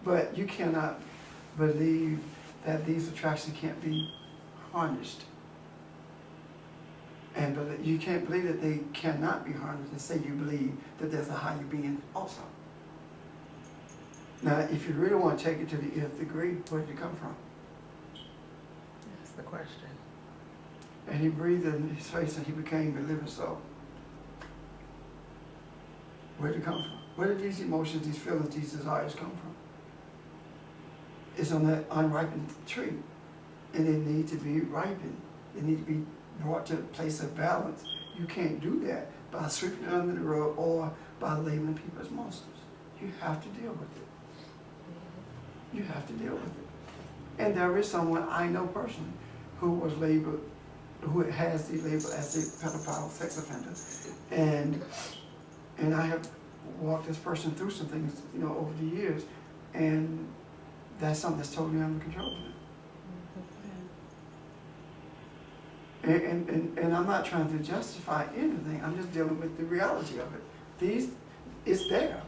But you cannot believe that these attractions can't be harnessed. And you can't believe that they cannot be harnessed and say you believe that there's a higher being also. Now, if you really want to take it to the nth degree, where did it come from? That's the question. And he breathed in his face and he became a living soul. Where did it come from? Where did these emotions, these feelings, these desires come from? It's on that unripened tree. And they need to be ripened. They need to be brought to a place of balance. You can't do that by sweeping it under the rug or by labeling people as monsters. You have to deal with it. You have to deal with it. And there is someone I know personally who was labeled, who has the label as a pedophile sex offender. And I have walked this person through some things, over the years, and that's something that's totally under control of them. And I'm not trying to justify anything. I'm just dealing with the reality of it. It's there.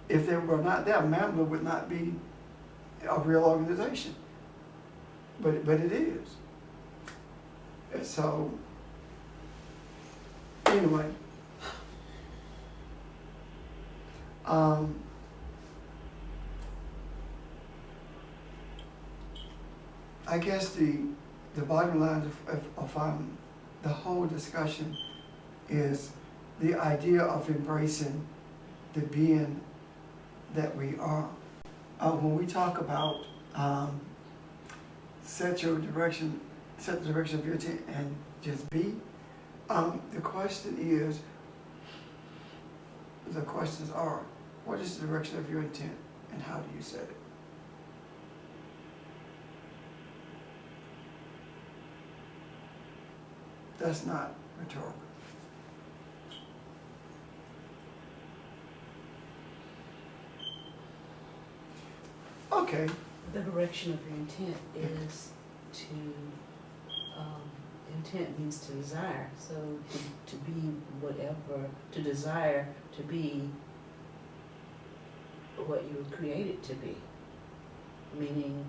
If they were not there, MAMBLA would not be a real organization. But it is. And so, anyway, I guess the bottom line of the whole discussion is the idea of embracing the being that we are. When we talk about set the direction of your intent and just be, the questions are, what is the direction of your intent and how do you set it? That's not rhetorical. Okay. The direction of your intent is to, intent means to desire. So to be whatever, to desire to be what you were created to be. Meaning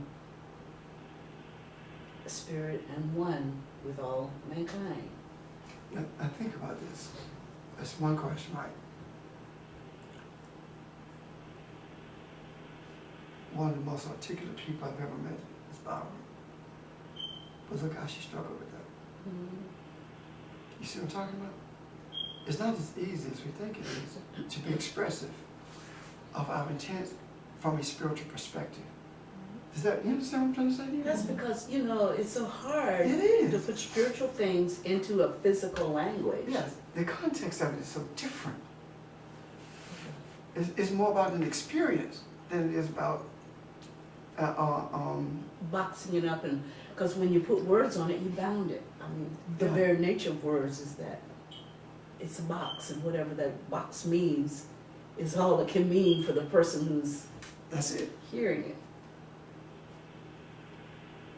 spirit and one with all mankind. Now think about this. That's one question, right? One of the most articulate people I've ever met is Barbara. But look how she struggled with that. Mm-hmm. You see what I'm talking about? It's not as easy as we think it is to be expressive of our intent from a spiritual perspective. You understand what I'm trying to say to you? That's because, it's so hard It is. to put spiritual things into a physical language. Yes, the context of it is so different. It's more about an experience than it is about Boxing it up, and because when you put words on it, you bound it. I mean, the Yeah. very nature of words is that it's a box, and whatever that box means is all it can mean for the person who's That's it. hearing it.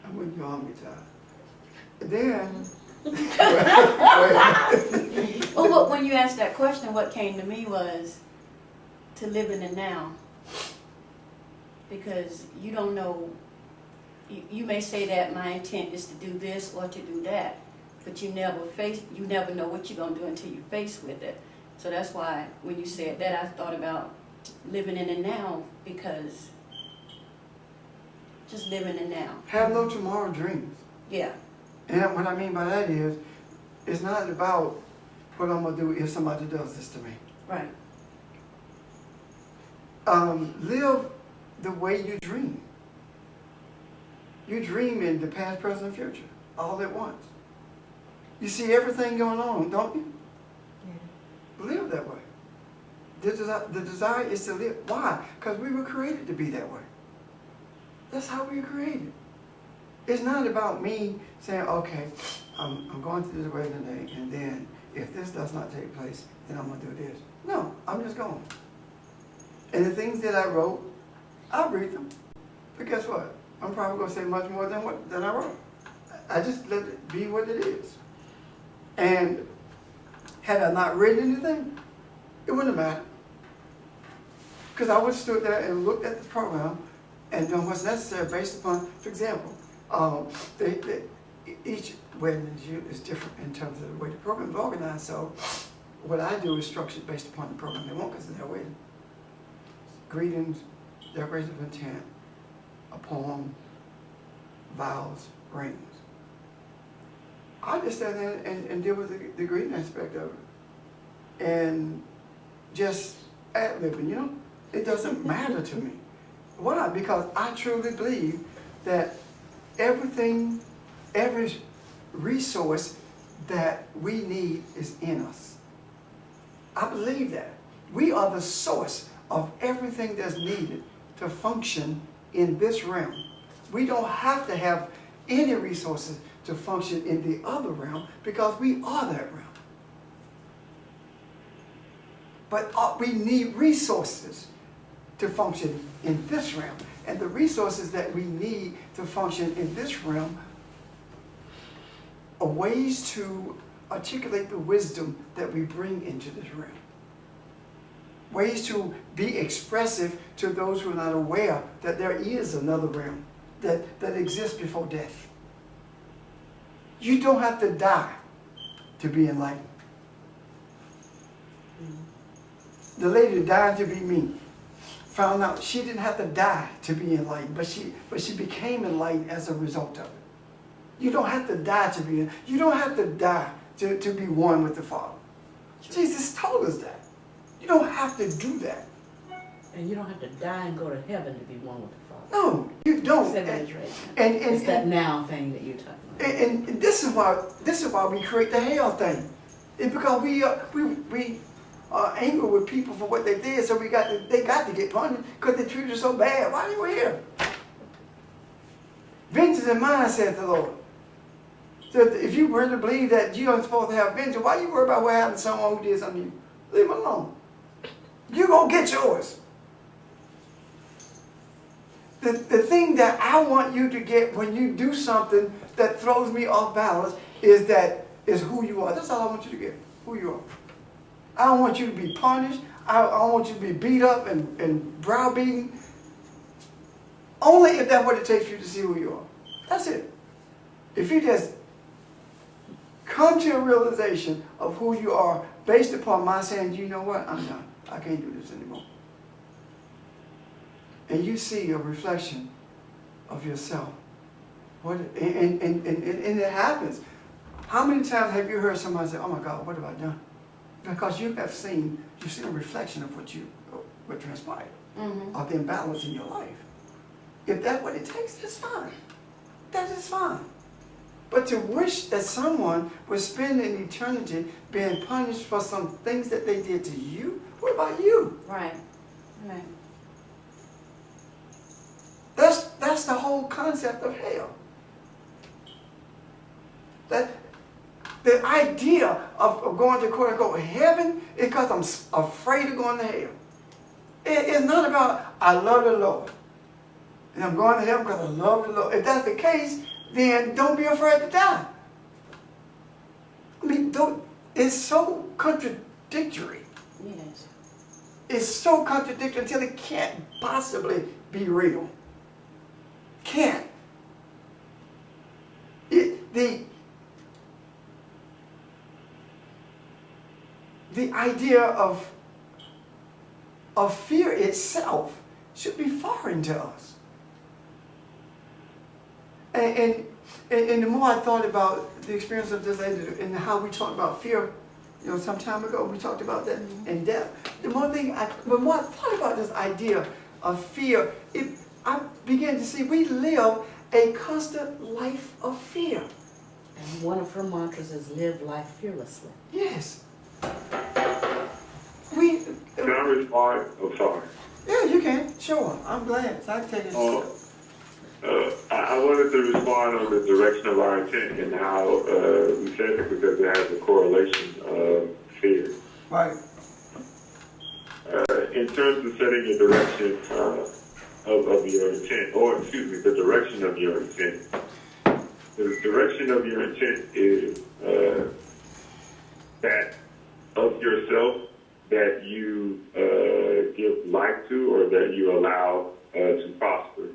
I'm with you on me, Todd. Then, Well, when you asked that question, what came to me was to live in the now. Because you don't know, you may say that my intent is to do this or to do that, but you never know what you're going to do until you're faced with it. So that's why when you said that, I thought about living in the now, because just living in the now. have no tomorrow dreams. Yeah. And what I mean by that is, it's not about what I'm going to do if somebody does this to me. Right. Live the way you dream. You dream in the past, present, and future, all at once. You see everything going on, don't you? Yeah. Live that way. The desire is to live. Why? Because we were created to be that way. That's how we were created. It's not about me saying, okay, I'm going to this wedding today, and then if this does not take place, then I'm going to do this. No, I'm just going. And the things that I wrote, I'll read them. But guess what? I'm probably going to say much more than I wrote. I just let it be what it is. And had I not written anything, it wouldn't have mattered. Because I would have stood there and looked at the program and doing what's necessary based upon, for example, each wedding is different in terms of the way the program is organized. So what I do is structured based upon the program they want because it's their wedding. Greetings, declaration of intent, a poem, vows, rings. I just stand there and deal with the greeting aspect of it. And just ad-libbing, you know? It doesn't matter to me. Why? Because I truly believe that everything, every resource that we need is in us. I believe that. We are the source of everything that's needed to function in this realm. We don't have to have any resources to function in the other realm because we are that realm. But we need resources to function in this realm. And the resources that we need to function in this realm are ways to articulate the wisdom that we bring into this realm. Ways to be expressive to those who are not aware that there is another realm that exists before death. You don't have to die to be enlightened. The lady that died to be me found out she didn't have to die to be enlightened, but she became enlightened as a result of it. You don't have to die to be, you don't have to die to be one with the Father. Jesus told us that. You don't have to do that. And you don't have to die and go to heaven to be one with the Father. No, you don't. Say that is right. And It's that now thing that you're talking about. And this is why we create the hell thing. It's because we are angry with people for what they did, so they got to get punished because they treated us so bad. Why are you here? Vengeance is mine, saith the Lord. So if you really believe that you aren't supposed to have vengeance, why you worry about what happened to someone who did something to you? Leave them alone. You're going to get yours. The thing that I want you to get when you do something that throws me off balance is who you are. That's all I want you to get, who you are. I don't want you to be punished. I don't want you to be beat up and browbeaten. Only if that's what it takes for you to see who you are. That's it. If you just come to a realization of who you are based upon my saying, you know what, I'm done. I can't do this anymore. And you see a reflection of yourself. And it happens. How many times have you heard somebody say, oh my God, what have I done? Because you've seen a reflection of what transpired, of the imbalance in your life. If that's what it takes, that's fine. That is fine. But to wish that someone would spend an eternity being punished for some things that they did to you, what about you? Right. Right. That's the whole concept of hell. That the idea of going to quote unquote heaven is because I'm afraid of going to hell. It's not about I love the Lord and I'm going to heaven because I love the Lord. If that's the case, then don't be afraid to die. I mean, it's so contradictory. Yes. It's so contradictory until it can't possibly be real. Can't. The idea of fear itself should be foreign to us. And the more I thought about the experience of this lady and how we talked about fear, some time ago we talked about that in depth. The more I thought about this idea of fear, I began to see we live a constant life of fear. And one of her mantras is live life fearlessly. Yes. Can I respond? I'm sorry. Yeah, you can. Sure. I'm glad. So I can take it. I wanted to respond on the direction of our intent and how we said it because it has a correlation of fear. Right. In terms of setting a direction of your intent, or excuse me, the direction of your intent. The direction of your intent is that of yourself that you give life to or that you allow to prosper.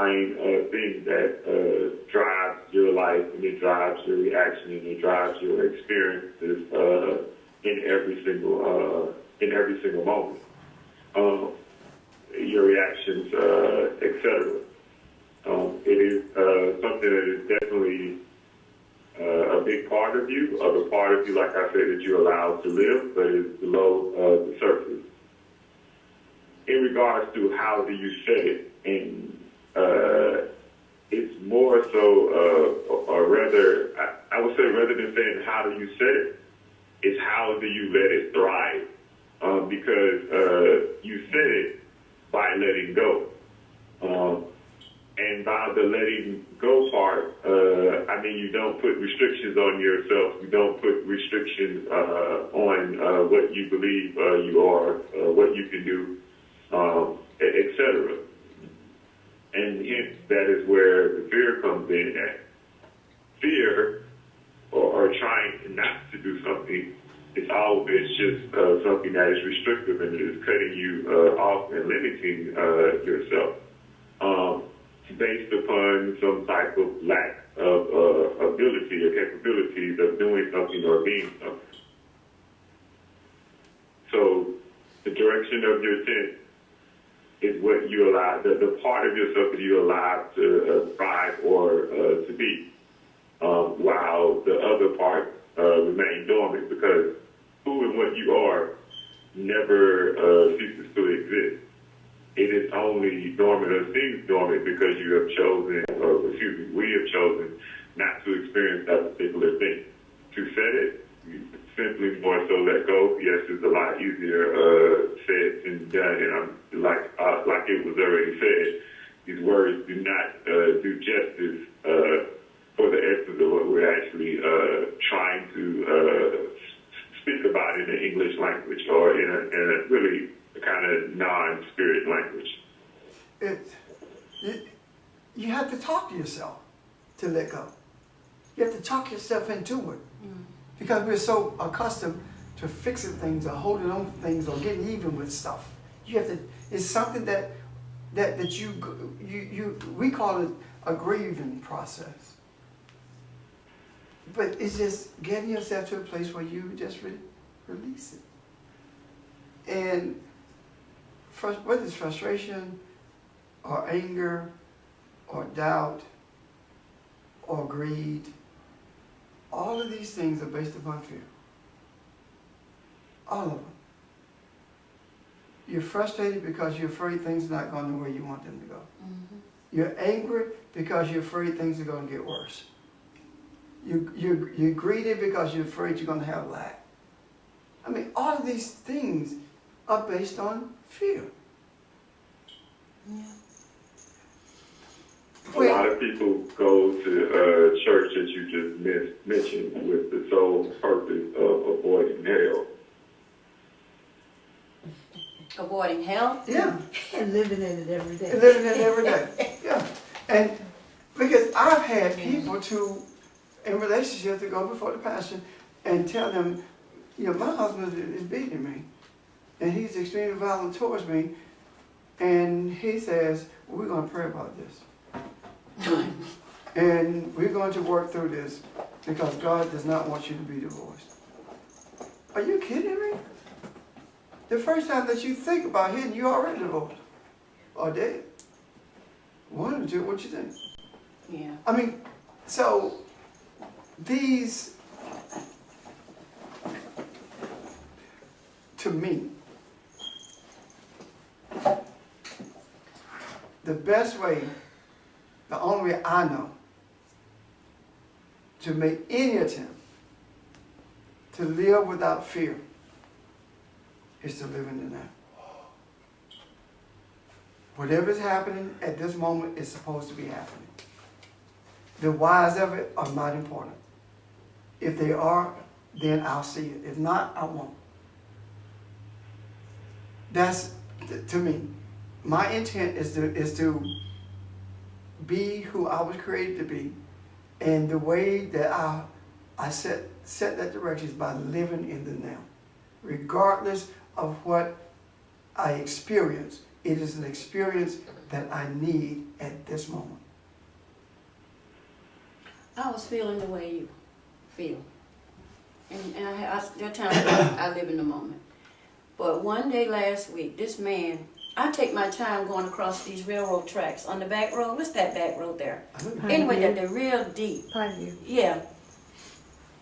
underlying thing that drives your life, and it drives your reaction, and it drives your experiences in every single moment. Your reactions, etc. It is something that is definitely a big part of you, or the part of you, like I said, that you're allowed to live, but is below the surface. In regards to how do you set it, and it's more so, or rather, I would say rather than saying how do you set it, it's how do you let it thrive, because you set it by letting go. And by the letting go part, I mean, you don't put restrictions on yourself. You don't put restrictions on what you believe you are, what you can do, etc. And hence, that is where the fear comes in at. Fear, or trying not to do something, it's just something that is restrictive and is cutting you off and limiting yourself. Based upon some type of lack of ability or capabilities of doing something or being something. So the direction of your tent is what you allow, the part of yourself that you allow to thrive or to be, while the other part remain dormant, because who and what you are never ceases to exist. It is only dormant or seems dormant because you have chosen, we have chosen not to experience that particular thing. To set it, you simply more so let go. Yes, it's a lot easier said than done, and I'm like it was already said, these words do not do justice for the essence of what we're actually trying to speak about in the English language, or in a really kind of non-spirit language. You have to talk to yourself to let go. You have to talk yourself into it. Because we're so accustomed to fixing things or holding on to things or getting even with stuff. You have to, it's something that we call it a grieving process. But it's just getting yourself to a place where you just release it. And whether it's frustration or anger or doubt or greed, all of these things are based upon fear. All of them. You're frustrated because you're afraid things are not going the way you want them to go. Mm-hmm. You're angry because you're afraid things are going to get worse. You're greedy because you're afraid you're going to have lack. I mean, all of these things are based on fear. Yeah. A lot of people go to church that you just mentioned with the sole purpose of avoiding hell. Avoiding hell? Yeah. And living in it every day. Living in it every day. Yeah. And because I've had people in relationships to go before the pastor and tell them, my husband is beating me. And he's extremely violent towards me. And he says, we're going to pray about this. And we're going to work through this because God does not want you to be divorced. Are you kidding me? The first time that you think about hitting, you're already divorced or dead. One or two, what you think? Yeah. I mean, so these, to me, the best way, the only way I know to make any attempt to live without fear is to live in the now. Whatever is happening at this moment is supposed to be happening. The whys of it are not important. If they are, then I'll see it. If not, I won't. That's, to me, my intent is to be who I was created to be, and the way that I set that direction is by living in the now, regardless of what I experience It is an experience that I need at this moment. I was feeling the way you feel. And there are times I live in the moment. But one day last week, this man, I take my time going across these railroad tracks on the back road. What's that back road there? Anyway, they're real deep. Pineview. Yeah.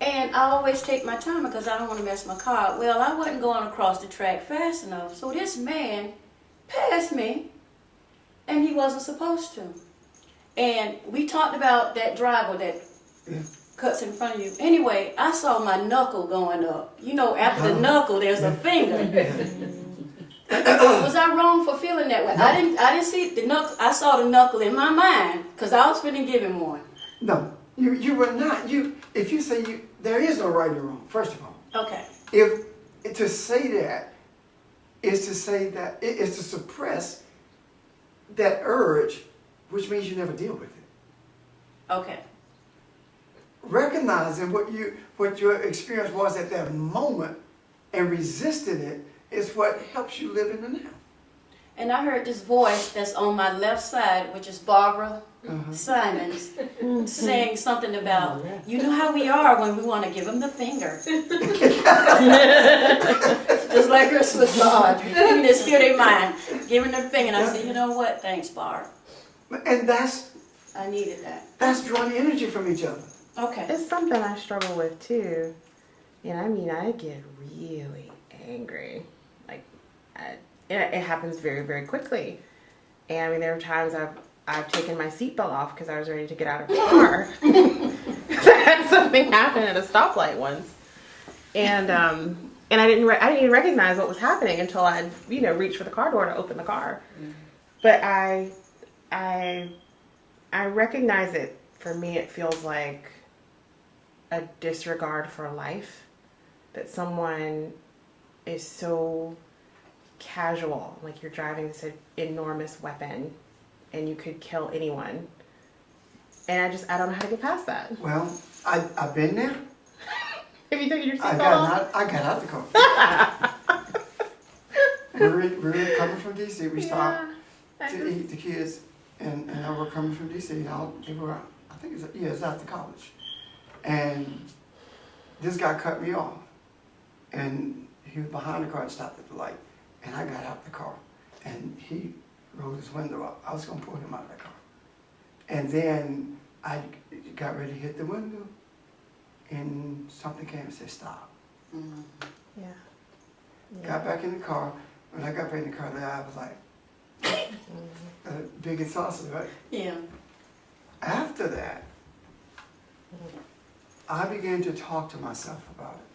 And I always take my time because I don't want to mess my car up. Well, I wasn't going across the track fast enough. So this man passed me, and he wasn't supposed to. And we talked about that driver that cuts in front of you. Anyway, I saw my knuckle going up. You know, after the knuckle, there's a finger. Was I wrong for feeling that way? No. I didn't see the knuckle. I saw the knuckle in my mind because I was finna give him one. No, you were not. If you say there is no right or wrong. First of all, Okay. if to say that is to say that it is to suppress that urge, which means you never deal with it. Okay. Recognizing what your experience was at that moment and resisting it is what helps you live in the now. And I heard this voice that's on my left side, which is Barbara Simons, saying something about, you know how we are when we want to give him the finger. Just like Christmas God. You can just hear their mind, giving the finger. And I said, you know what? Thanks, Barb. And I needed that. that's drawing energy from each other. Okay. It's something I struggle with too. And I mean, I get really angry. Like, it happens very, very quickly. And I mean, there are times I've taken my seatbelt off because I was ready to get out of the car. I had something happen at a stoplight once, and I didn't even recognize what was happening until I reached for the car door to open the car. But I recognize it. For me, it feels like a disregard for life, that someone is so casual, like you're driving this enormous weapon and you could kill anyone. And I don't know how to get past that. Well, I've been there. Have you taken your I seatbelt got off? I got out the car. we were coming from DC. We stopped to eat the kids, and I were coming from DC. They were, I think it's after college, and this guy cut me off, and he was behind the car and stopped at the light, and I got out the car, and he rolled his window up. I was gonna pull him out of the car, and then I got ready to hit the window, and something came and said stop. Yeah. Got back in the car. When I got back in the car, I was like, big and saucy, right? Yeah. After that, I began to talk to myself about it.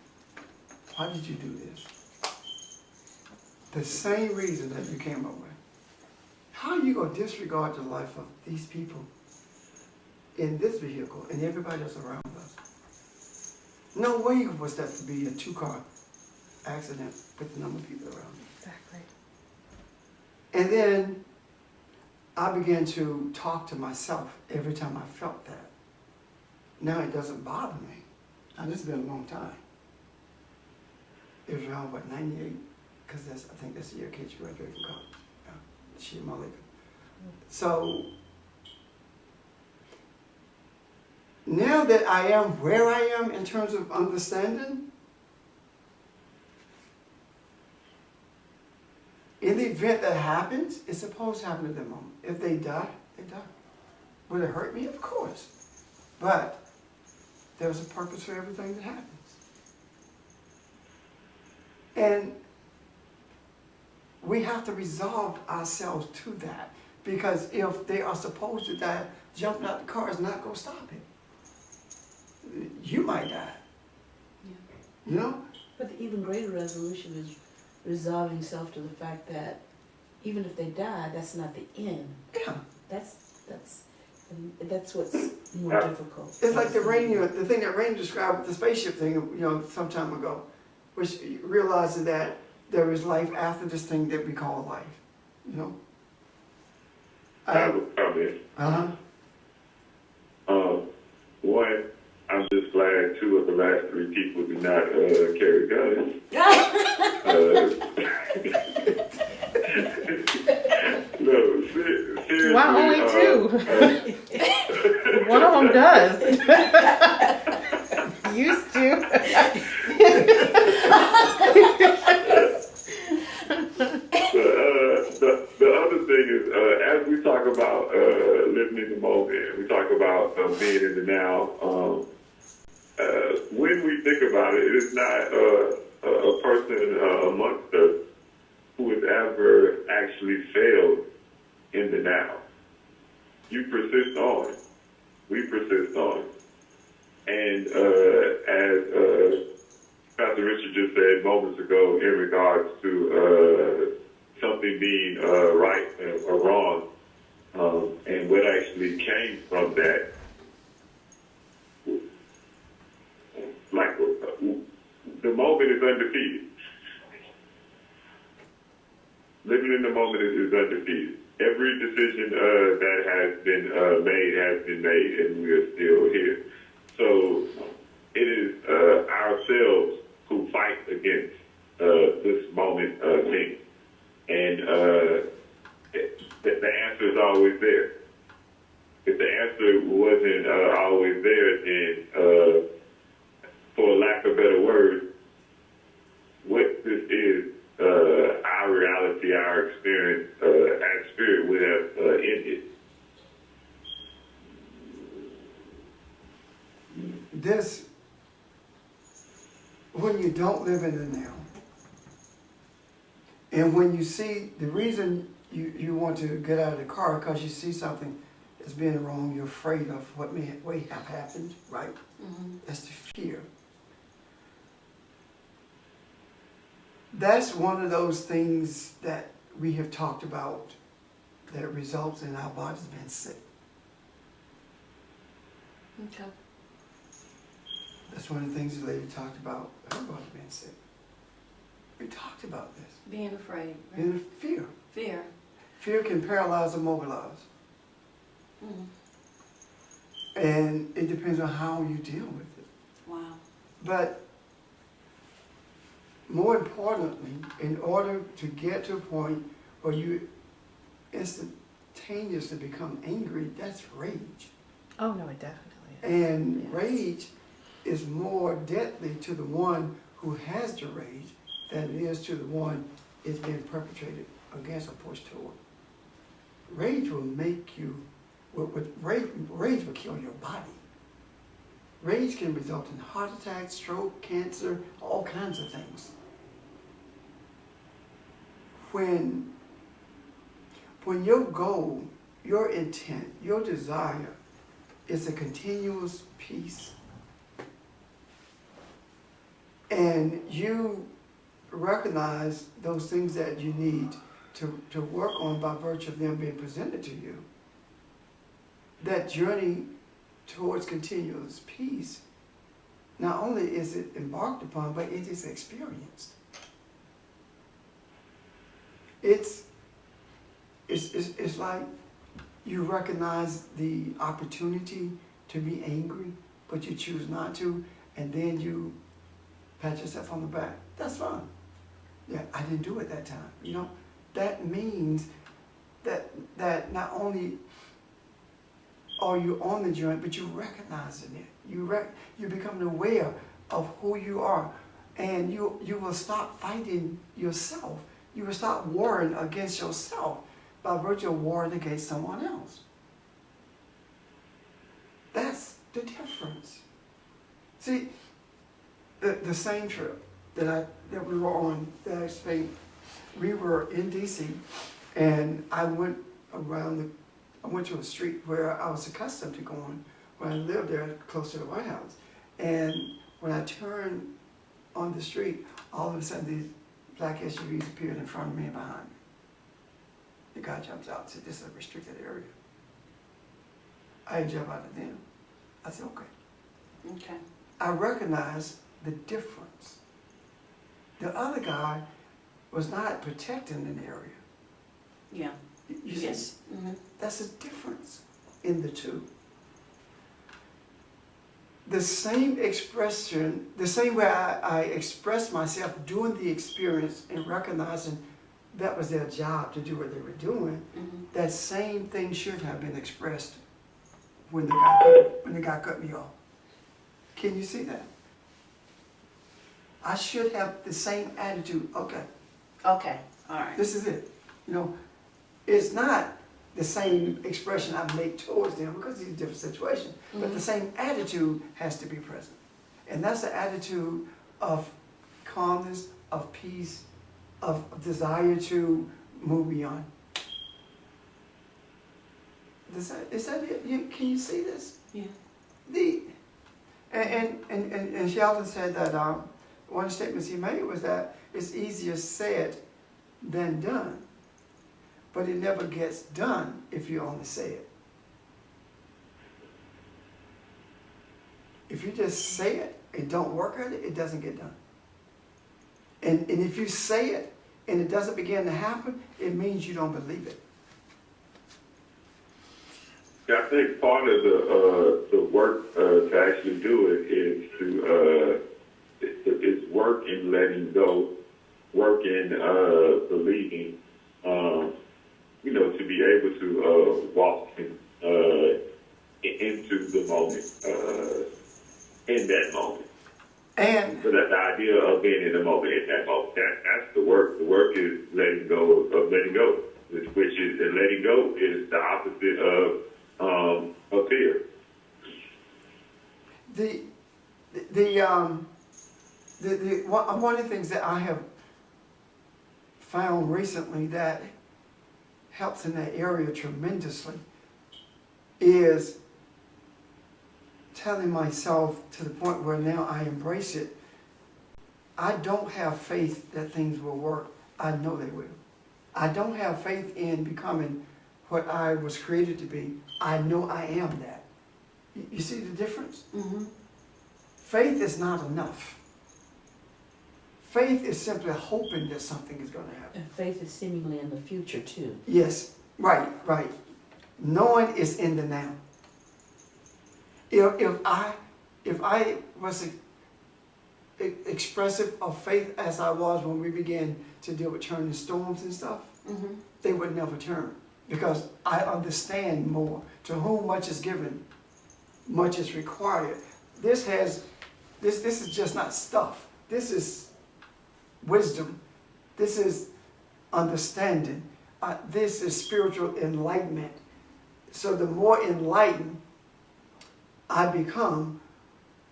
Why did you do this? The same reason that you came up with. How are you going to disregard the life of these people in this vehicle and everybody else around us? No way was that to be a two-car accident with the number of people around me. Exactly. And then I began to talk to myself every time I felt that. Now it doesn't bother me. Now this has been a long time. It was around, 98? Because I think that's the year Kate graduated from college. Yeah. She and Malika. So now that I am where I am in terms of understanding, in the event that happens, it's supposed to happen at that moment. If they die, they die. Would it hurt me? Of course. But there's a purpose for everything that happens. And we have to resolve ourselves to that. Because if they are supposed to die, jumping out the car is not going to stop it. You might die. Yeah. You know? But the even greater resolution is resolving self to the fact that even if they die, that's not the end. Yeah. That's what's more difficult. It's like the thing that Rain described with the spaceship thing, some time ago, which realizes that there is life after this thing that we call life, I have a comment. One, I'm just glad 2 of the last 3 people do not carry guns. One of them does. Used to. The other thing is, as we talk about living in the moment, we talk about being in the now. When we think about it, it is not a person amongst us who has ever actually failed in the now. You persist on. We persist on. And as Pastor Richard just said moments ago in regards to something being right or wrong, and what actually came from that, like the moment is undefeated. Living in the moment is undefeated. Every decision that has been made, and we are still here. So it is ourselves who fight against this moment thing. And the answer is always there. If the answer wasn't always there, then, for lack of better words, what this is, our reality, our experience, our spirit would have ended. This, when you don't live in the now, and when you see, the reason you want to get out of the car because you see something that's being wrong, you're afraid of what may have happened, right? Mhm. That's the fear. That's one of those things that we have talked about that results in our bodies being sick. Okay. That's one of the things the lady talked about, her body being sick. We talked about this. Being afraid. Right? In fear. Fear. Fear can paralyze or mobilize. Mhm. And it depends on how you deal with it. Wow. But more importantly, in order to get to a point where you instantaneously become angry, that's rage. Oh no, it definitely is. And Yes. rage is more deadly to the one who has the rage than it is to the one it's being perpetrated against or pushed toward. Rage will make you, rage will kill your body. Rage can result in heart attack, stroke, cancer, all kinds of things. When your goal, your intent, your desire is a continuous peace, and you recognize those things that you need to work on by virtue of them being presented to you, that journey towards continuous peace, not only is it embarked upon, but it is experienced. It's like you recognize the opportunity to be angry, but you choose not to, and then you pat yourself on the back. That's fine. Yeah, I didn't do it that time. You know, that means that not only are you on the journey, but you're recognizing it. You're becoming aware of who you are, and you will stop fighting yourself. You will stop warring against yourself by virtue of warring against someone else. That's the difference. See, the same trip that we were on that I explained, we were in DC, and I went to a street where I was accustomed to going when I lived there close to the White House. And when I turned on the street, all of a sudden these black SUVs appeared in front of me and behind me. The guy jumps out and said, "This is a restricted area." I didn't jump out of them. I said, "Okay." Okay. I recognized the difference. The other guy was not protecting an area. Yeah. You see? Yes. Mm-hmm. That's a difference in the two. The same expression, the same way I express myself doing the experience and recognizing that was their job to do what they were doing, Mhm. that same thing should have been expressed when the guy cut me off. Can you see that? I should have the same attitude. Okay, Okay, all right. this is it. You know, it's not the same expression I make towards them because it's a different situation, but the same attitude has to be present. And that's the attitude of calmness, of peace, of desire to move beyond. Is that it? Can you see this? Yeah. And Sheldon said that one of the statements he made was that it's easier said than done, but it never gets done if you only say it. If you just say it and don't work at it, it doesn't get done. And if you say it and it doesn't begin to happen, it means you don't believe it. Yeah, I think part of the work to actually do it is to it's work in letting go, work in believing, you know, to be able to walk into the moment, in that moment. And So that's the idea of being in the moment, in that moment. That's the work. The work is letting go of letting go, which is, and letting go is the opposite of fear. One of the things that I have found recently that helps in that area tremendously is telling myself to the point where now I embrace it. I don't have faith that things will work. I know they will. I don't have faith in becoming what I was created to be. I know I am that. You see the difference? Mm-hmm. Faith is not enough. Faith is simply hoping that something is going to happen. And faith is seemingly in the future too. Yes, right. Knowing is in the now. If I was expressive of faith as I was when we began to deal with turning storms and stuff, Mm-hmm. they would never turn because I understand more. To whom much is given, much is required. This is just not stuff. This is wisdom. This is understanding. This is spiritual enlightenment. So the more enlightened I become,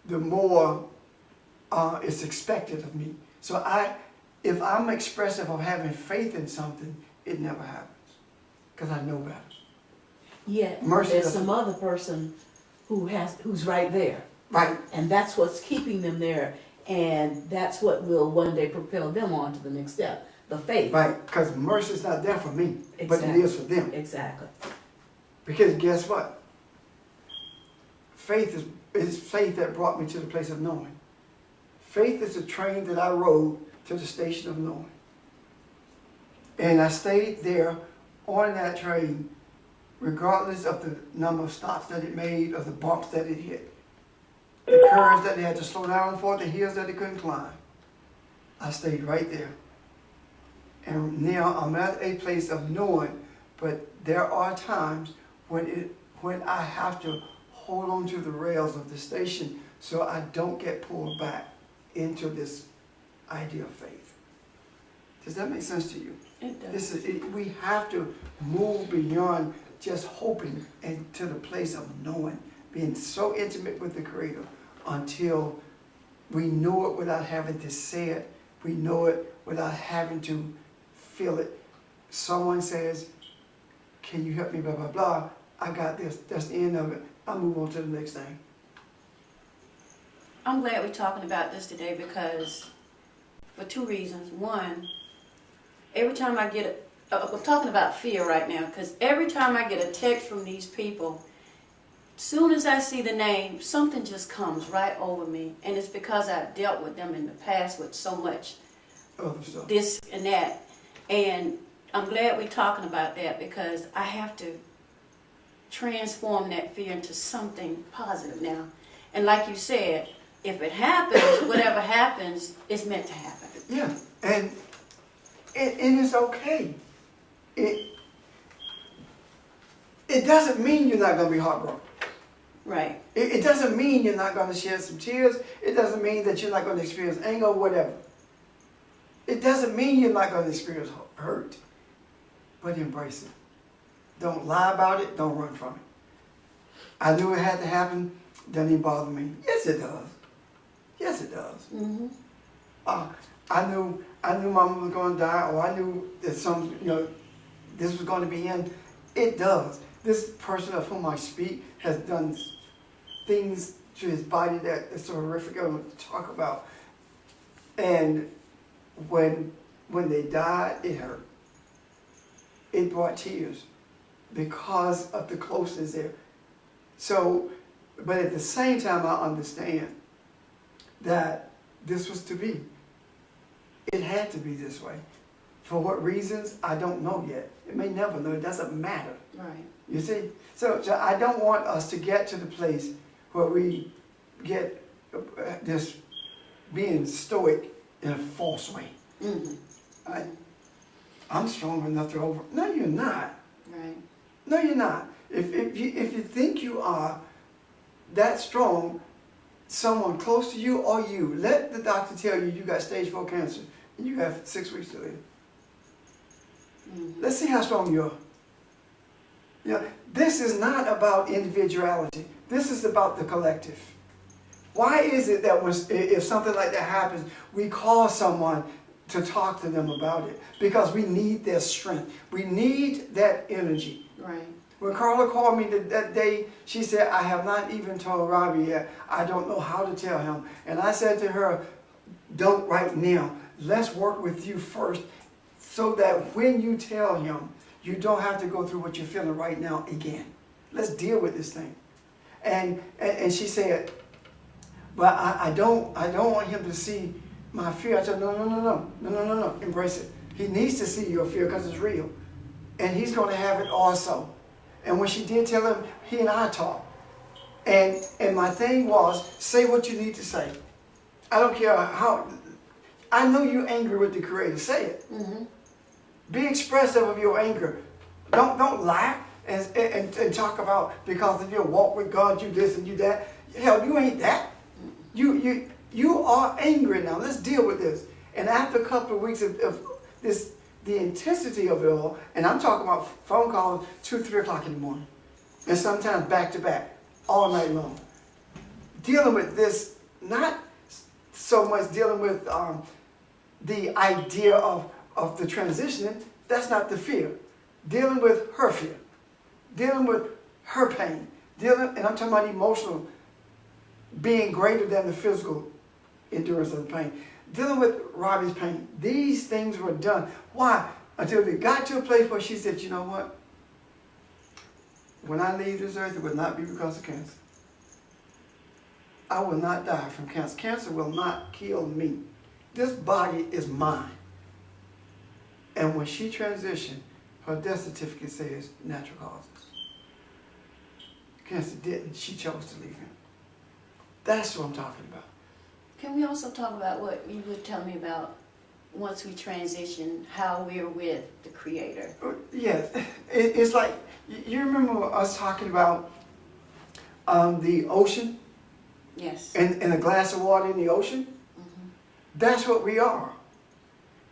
the more is expected of me. So if I'm expressive of having faith in something, it never happens because I know better. Yeah, Mercy there's doesn't- some other person who's right there. Right. And that's what's keeping them there. And that's what will one day propel them on to the next step, the faith. Right, because mercy is not there for me, but it Exactly. is for them. Exactly. Because guess what? Faith is faith that brought me to the place of knowing. Faith is the train that I rode to the station of knowing. And I stayed there on that train, regardless of the number of stops that it made or the bumps that it hit. The curves that they had to slow down for, the hills that they couldn't climb. I stayed right there. And now I'm at a place of knowing, but there are times when I have to hold on to the rails of the station so I don't get pulled back into this idea of faith. Does that make sense to you? It does. We have to move beyond just hoping and to the place of knowing, being so intimate with the Creator until we know it without having to say it. We know it without having to feel it. Someone says, can you help me, blah, blah, blah. I got this. That's the end of it. I move on to the next thing. I'm glad we're talking about this today because for two reasons. One, every time I get I'm talking about fear right now because every time I get a text from these people, soon as I see the name, something just comes right over me. And it's because I've dealt with them in the past with so much Other stuff. this and that. And I'm glad we're talking about that because I have to transform that fear into something positive now. And like you said, if it happens, whatever happens, it's meant to happen. Yeah, and And it's okay. It doesn't mean you're not going to be heartbroken. Right. It doesn't mean you're not going to shed some tears. It doesn't mean that you're not going to experience anger or whatever. It doesn't mean you're not going to experience hurt. But embrace it. Don't lie about it. Don't run from it. I knew it had to happen. Doesn't even bother me. Yes, it does. Yes, it does. Mm-hmm. I knew Mama was going to die, or I knew that this was going to be in. It does. This person of whom I speak has done things to his body that is so horrific. I don't want to talk about. And when they died, it hurt. It brought tears because of the closeness there. So, but at the same time, I understand that this was to be. It had to be this way. For what reasons, I don't know yet. It may never know. It doesn't matter. Right. You see? So I don't want us to get to the place where we get this being stoic in a false way. Mm-hmm. I'm strong enough to over. No, you're not. Right. No, you're not. If you think you are that strong, someone close to you or you, let the doctor tell you you got stage 4 cancer and you have 6 weeks to live. Mm-hmm. Let's see how strong you are. You know, this is not about individuality. This is about the collective. Why is it that if something like that happens, we call someone to talk to them about it? Because we need their strength. We need that energy. Right. When Carla called me that day, she said, I have not even told Robbie yet. I don't know how to tell him. And I said to her, don't right now. Let's work with you first so that when you tell him, you don't have to go through what you're feeling right now again. Let's deal with this thing. And she said, but I don't want him to see my fear. I said, no. Embrace it. He needs to see your fear because it's real. And he's going to have it also. And when she did tell him, he and I talked. And my thing was, say what you need to say. I don't care how. I know you're angry with the Creator. Say it. Mm-hmm. Be expressive of your anger. Don't lie and talk about because of your walk with God, you this and you that. Hell, you ain't that. You are angry now. Let's deal with this. And after a couple of weeks of this, the intensity of it all, and I'm talking about phone calls 2, 3 o'clock in the morning, and sometimes back to back, all night long. Dealing with this, not so much dealing with the idea of the transitioning. That's not the fear. Dealing with her fear, dealing with her pain, and I'm talking about emotional being greater than the physical endurance of the pain. Dealing with Robbie's pain. These things were done. Why? Until we got to a place where she said, you know what? When I leave this earth, it will not be because of cancer. I will not die from cancer. Cancer will not kill me. This body is mine. And when she transitioned, her death certificate says natural causes. Cancer didn't. She chose to leave him. That's what I'm talking about. Can we also talk about what you were telling me about once we transition, how we're with the Creator? Yes. It's like, you remember us talking about the ocean? Yes. And a glass of water in the ocean? Mm-hmm. That's what we are.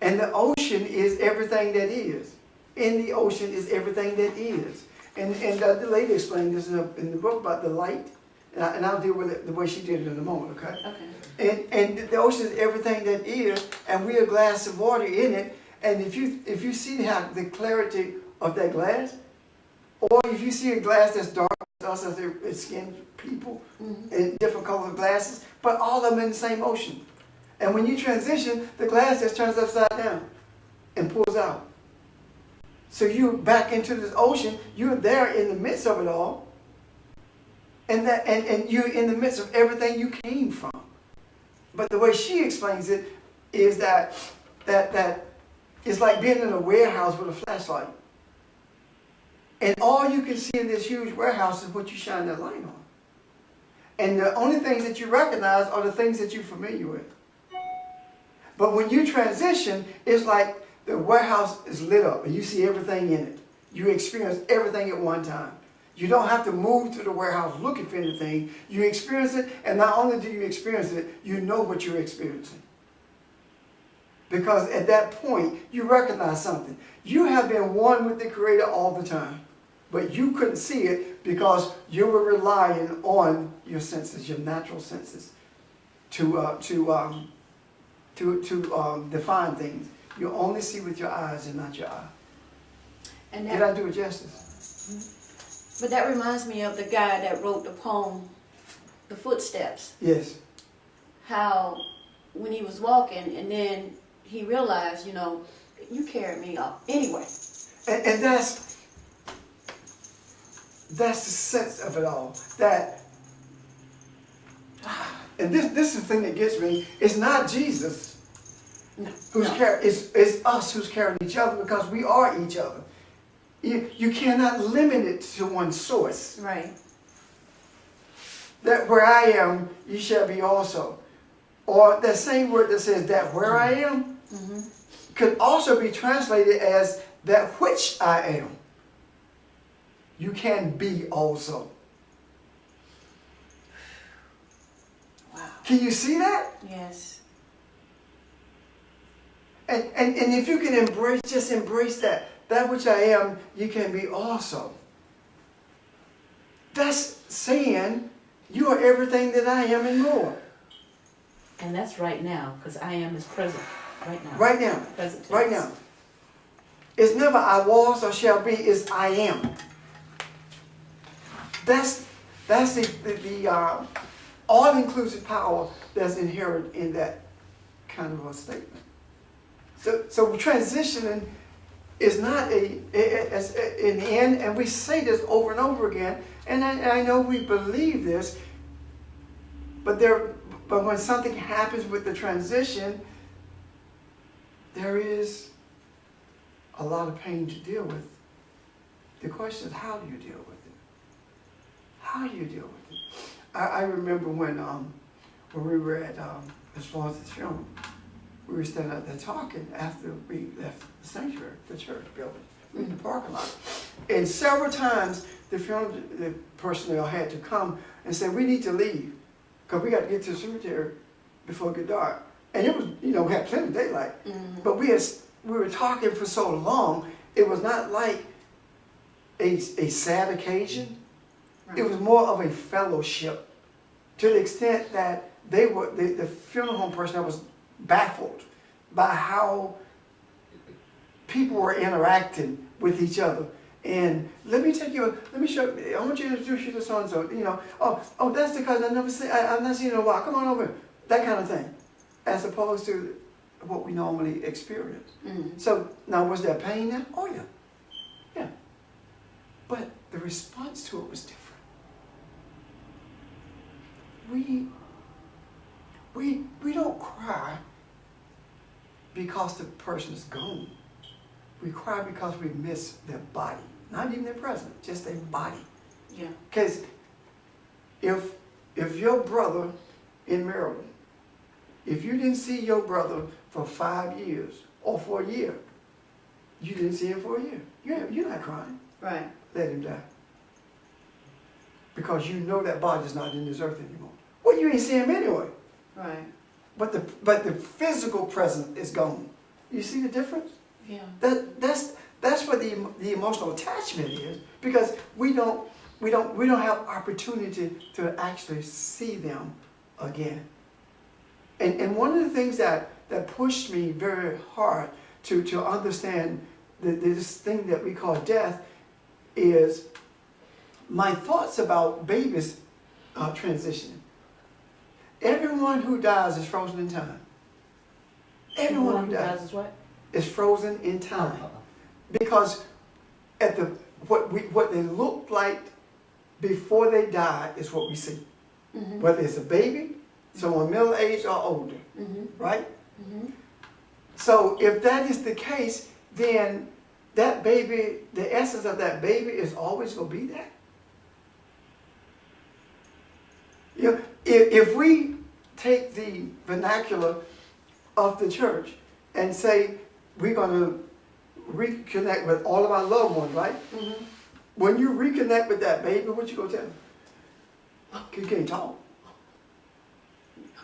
And the ocean is everything that is. In the ocean is everything that is. And the lady explained this in the book about the light. And I'll deal with it the way she did it in a moment, okay? Okay. And the ocean is everything that is, and we're a glass of water in it. And if you see how the clarity of that glass, or if you see a glass that's dark, us as skinned people, Mm-hmm. in different colors of glasses, but all of them in the same ocean. And when you transition, the glass just turns upside down and pulls out. So you're back into this ocean. You're there in the midst of it all. And you're in the midst of everything you came from. But the way she explains it is that it's like being in a warehouse with a flashlight. And all you can see in this huge warehouse is what you shine that light on. And the only things that you recognize are the things that you're familiar with. But when you transition, it's like the warehouse is lit up and you see everything in it. You experience everything at one time. You don't have to move to the warehouse looking for anything. You experience it, and not only do you experience it, you know what you're experiencing. Because at that point, you recognize something. You have been one with the Creator all the time, but you couldn't see it because you were relying on your senses, your natural senses, to define things. You only see with your eyes and not your eye. And Did I do it justice? but that reminds me of the guy that wrote the poem, The Footsteps. Yes. How when he was walking and then he realized, you carried me up anyway. And that's the sense of it all. That, and this is the thing that gets me. It's not Jesus who's carrying. It's us who's carrying each other because we are each other. You cannot limit it to one source. Right. That where I am, you shall be also. Or that same word that says that where I am could also be translated as that which I am. You can be also. Wow. Can you see that? Yes. And if you can embrace that which I am, you can be also. That's saying you are everything that I am and more. And that's right now, because I am is present, right now. Right now. Present tense. Right now. It's never I was or shall be, it's I am. That's the all-inclusive power that's inherent in that kind of a statement. So transitioning is not an end, and we say this over and over again, and I know we believe this, but when something happens with the transition, there is a lot of pain to deal with. The question is, how do you deal with it? How do you deal with it? I remember when we were at Miss Florence's funeral, we were standing out there talking after we left the sanctuary, the church building. We were in the parking lot. And several times the personnel had to come and say, we need to leave because we got to get to the cemetery before it get dark. And it was, we had plenty of daylight. But we were talking for so long, it was not like a sad occasion. Right. It was more of a fellowship to the extent that the funeral home personnel was baffled by how people were interacting with each other. And let me show you, I want you to introduce you to so-and-so, oh, that's the cousin I've not seen in a while, come on over, that kind of thing, as opposed to what we normally experience. So now, was there pain there? Oh yeah, yeah. But the response to it was different. We don't cry because the person is gone. We cry because we miss their body. Not even their presence, just their body. Yeah. Because if your brother in Maryland, if you didn't see your brother for 5 years or for a year, you didn't see him for a year. You're not crying. Right. Let him die. Because you know that body's not in this earth anymore. Well, you ain't see him anyway. Right. But the physical presence is gone. You see the difference? Yeah. That's what the emotional attachment is, because we don't have opportunity to actually see them again. And one of the things that pushed me very hard to understand this thing that we call death is my thoughts about babies transitioning. Everyone who dies is frozen in time. Everyone who dies is what? is frozen in time. Because what they look like before they die is what we see. Whether it's a baby, someone middle-aged or older, right? So if that is the case, then that baby, the essence of that baby is always going to be that. If we take the vernacular of the church and say we're gonna reconnect with all of our loved ones, right? Mhm. When you reconnect with that baby, what you gonna tell him? He can't talk.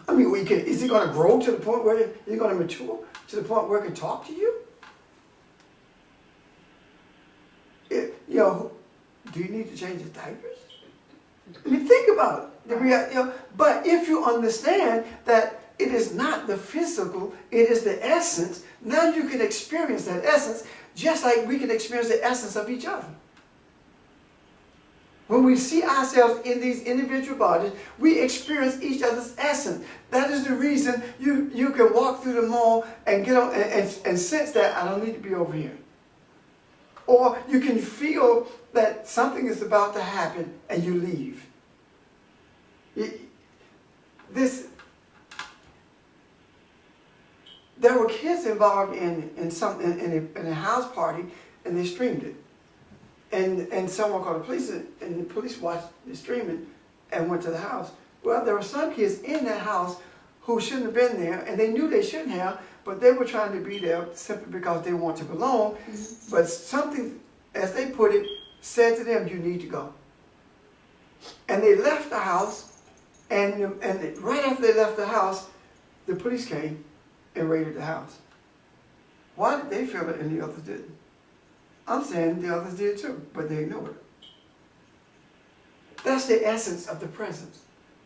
I mean, is he gonna grow to the point where he's gonna mature to the point where he can talk to you? You know, do you need to change his diapers? I mean, think about it. But if you understand that it is not the physical, it is the essence, now you can experience that essence just like we can experience the essence of each other. When we see ourselves in these individual bodies, we experience each other's essence. That is the reason you can walk through the mall and get on and sense that I don't need to be over here. Or you can feel that something is about to happen and you leave. There were kids involved in a house party and they streamed it. And someone called the police and the police watched the streaming and went to the house. Well, there were some kids in that house who shouldn't have been there and they knew they shouldn't have, but they were trying to be there simply because they want to belong. Mm-hmm. But something, as they put it, said to them, you need to go. And they left the house, and right after they left the house, the police came and raided the house. Why did they feel it and the others didn't? I'm saying the others did too, but they ignored it. That's the essence of the presence.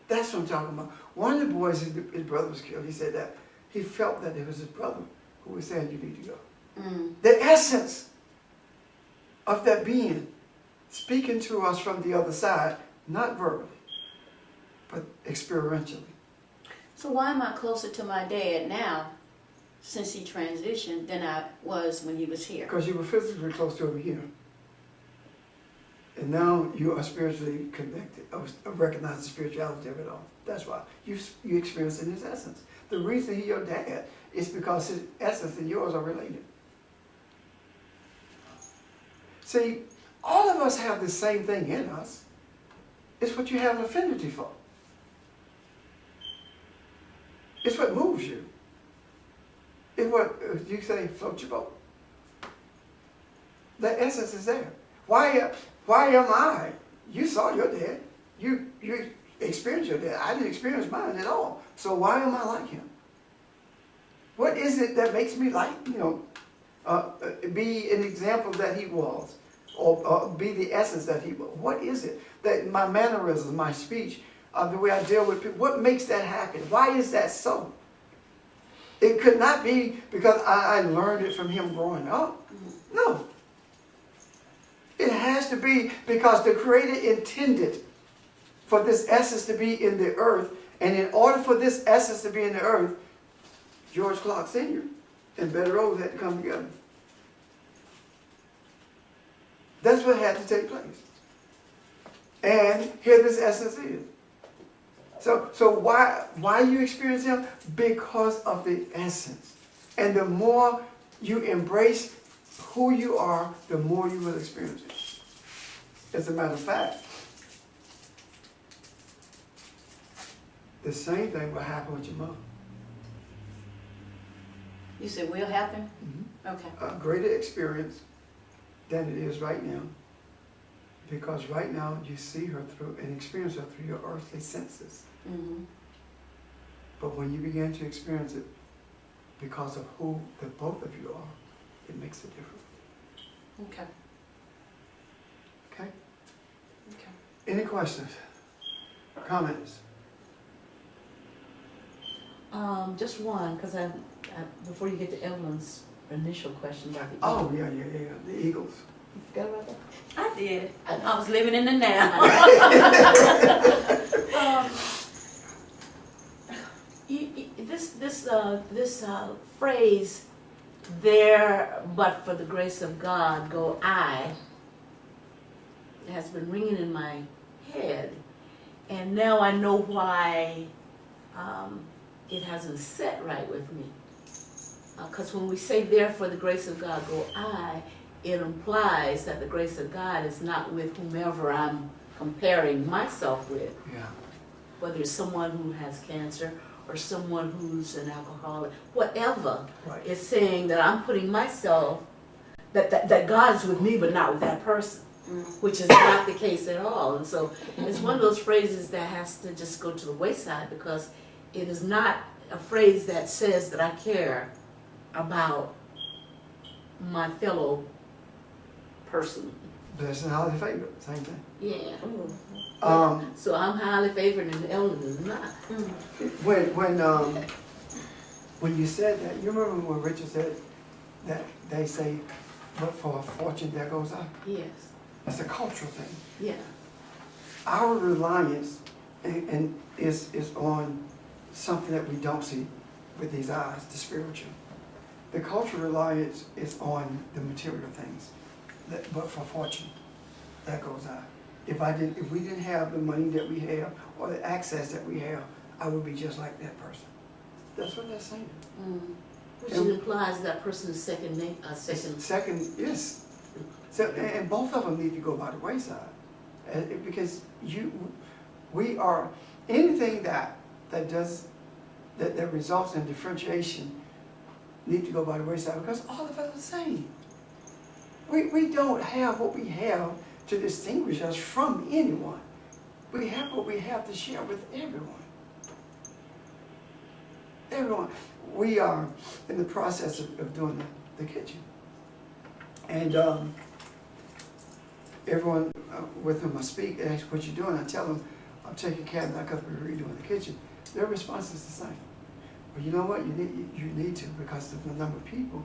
That's what I'm talking about. One of the boys, his brother was killed. He said that he felt that it was his brother who was saying, you need to go. Mm. The essence of that being speaking to us from the other side, not verbally, but experientially. So why am I closer to my dad now, since he transitioned, than I was when he was here? Because you were physically close to him here. And now you are spiritually connected, or recognize the spirituality of it all. That's why. You experience in his essence. The reason he's your dad is because his essence and yours are related. See, all of us have the same thing in us. It's what you have an affinity for. It's what moves you. It's what, you say, float your boat. The essence is there. Why am I? You saw your dad. You experienced your dad. I didn't experience mine at all. So why am I like him? What is it that makes me like, be an example that he was? Or be the essence that he was? What is it? That my mannerisms, my speech, the way I deal with people, what makes that happen? Why is that so? It could not be because I learned it from him growing up. No. It has to be because the Creator intended for this essence to be in the earth. And in order for this essence to be in the earth, George Clark Sr. and Betty Rose had to come together. That's what had to take place. And here this essence is. So why you experience him? Because of the essence. And the more you embrace who you are, the more you will experience it. As a matter of fact, the same thing will happen with your mother. You said will happen? Mm-hmm. Okay. A greater experience than it is right now. Because right now you see her through and experience her through your earthly senses. Mm-hmm. But when you begin to experience it because of who the both of you are, it makes a difference. Okay. Okay? Okay. Any questions? Comments? Just one, because I before you get to Evelyn's initial question about the Oh, yeah, the Eagles. You forgot about that? I did. I was living in the now. This phrase, there but for the grace of God go I, has been ringing in my head, and now I know why it hasn't set right with me. Because when we say there for the grace of God go I, it implies that the grace of God is not with whomever I'm comparing myself with. Yeah. Whether it's someone who has cancer or someone who's an alcoholic, whatever, Right. is saying that I'm putting myself, that God is with me but not with that person, which is not the case at all. And so it's one of those phrases that has to just go to the wayside, because it is not a phrase that says that I care about my fellow person. Blessed and highly favored, same thing. Yeah. So I'm highly favored and Ellen is not. when you said that, you remember when Richard said that they say, "But for a fortune there goes I." Yes. It's a cultural thing. Yeah. Our reliance and is on something that we don't see with these eyes, the spiritual. The cultural reliance is on the material things. But for fortune, that goes I. If we didn't have the money that we have or the access that we have, I would be just like that person. That's what they're saying. Which implies that person is second. Second, yes. So, and both of them need to go by the wayside, because we are anything that results in differentiation need to go by the wayside, because all of us are the same. We don't have what we have to distinguish us from anyone. We have what we have to share with everyone. Everyone. We are in the process of doing the kitchen. And everyone with whom I speak asks what you're doing. I tell them I'm taking cabinet because we're redoing the kitchen. Their response is the same. But you know what? You need to, because of the number of people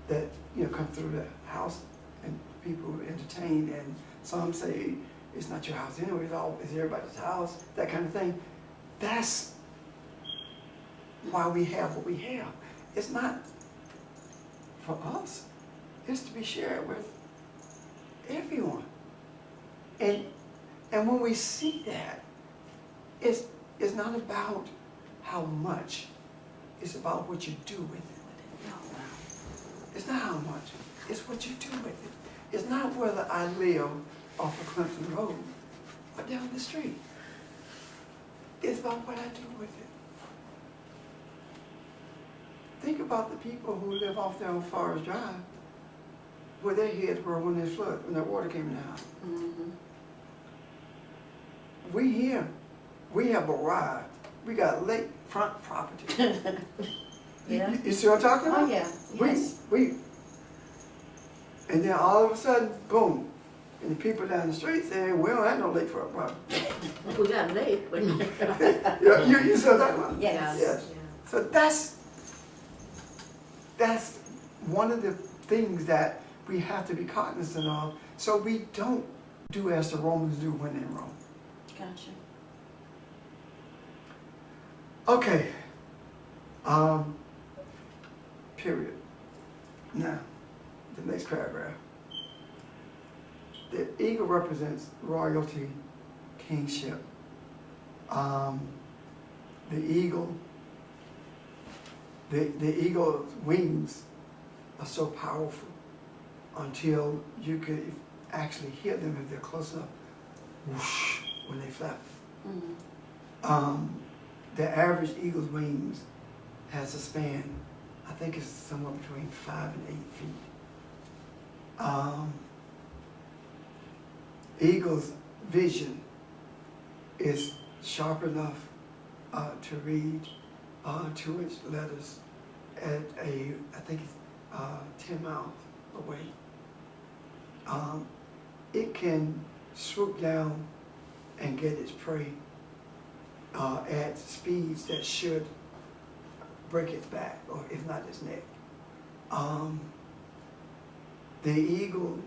that come through the house and people entertain, and some say it's not your house anyway, it's everybody's house, that kind of thing. That's why we have what we have. It's not for us. It's to be shared with everyone. And when we see that, it's not about how much, it's about what you do with it. It's not how much, it's what you do with it. It's not whether I live off of Clemson Road or down the street. It's about what I do with it. Think about the people who live off there on Forest Drive, where their heads were when they flooded, when that water came in the house. We here, we have arrived. We got lakefront property. Yeah. You see what I'm talking about? Oh, yeah. Yes. And then all of a sudden, boom, and the people down the street saying, "We don't have no lakefront property." We got late, but You see what I'm talking about? Yes. Yes. So that's one of the things that we have to be cognizant of, so we don't do as the Romans do when in Rome. Gotcha. Okay. Period. Now, the next paragraph. The eagle represents royalty, kingship. The eagle's wings are so powerful until you could actually hear them if they're close enough, whoosh, when they flap. The average eagle's wings has a span, I think it's somewhere between 5 and 8 feet. Eagle's vision is sharp enough to read 2-inch letters at I think it's 10 miles away. It can swoop down and get its prey at speeds that should break its back, or if not its neck. The eagle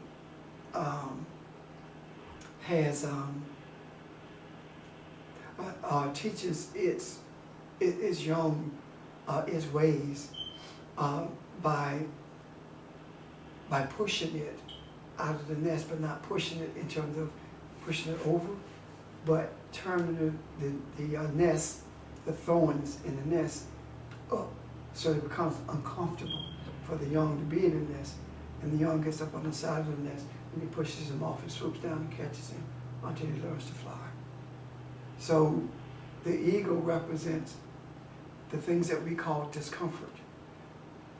has teaches its young its ways by pushing it out of the nest, but not pushing it in terms of pushing it over, but turning the nest, the thorns in the nest up, so it becomes uncomfortable for the young to be in the nest, and the young gets up on the side of the nest and he pushes him off and swoops down and catches him until he learns to fly. So the eagle represents the things that we call discomfort,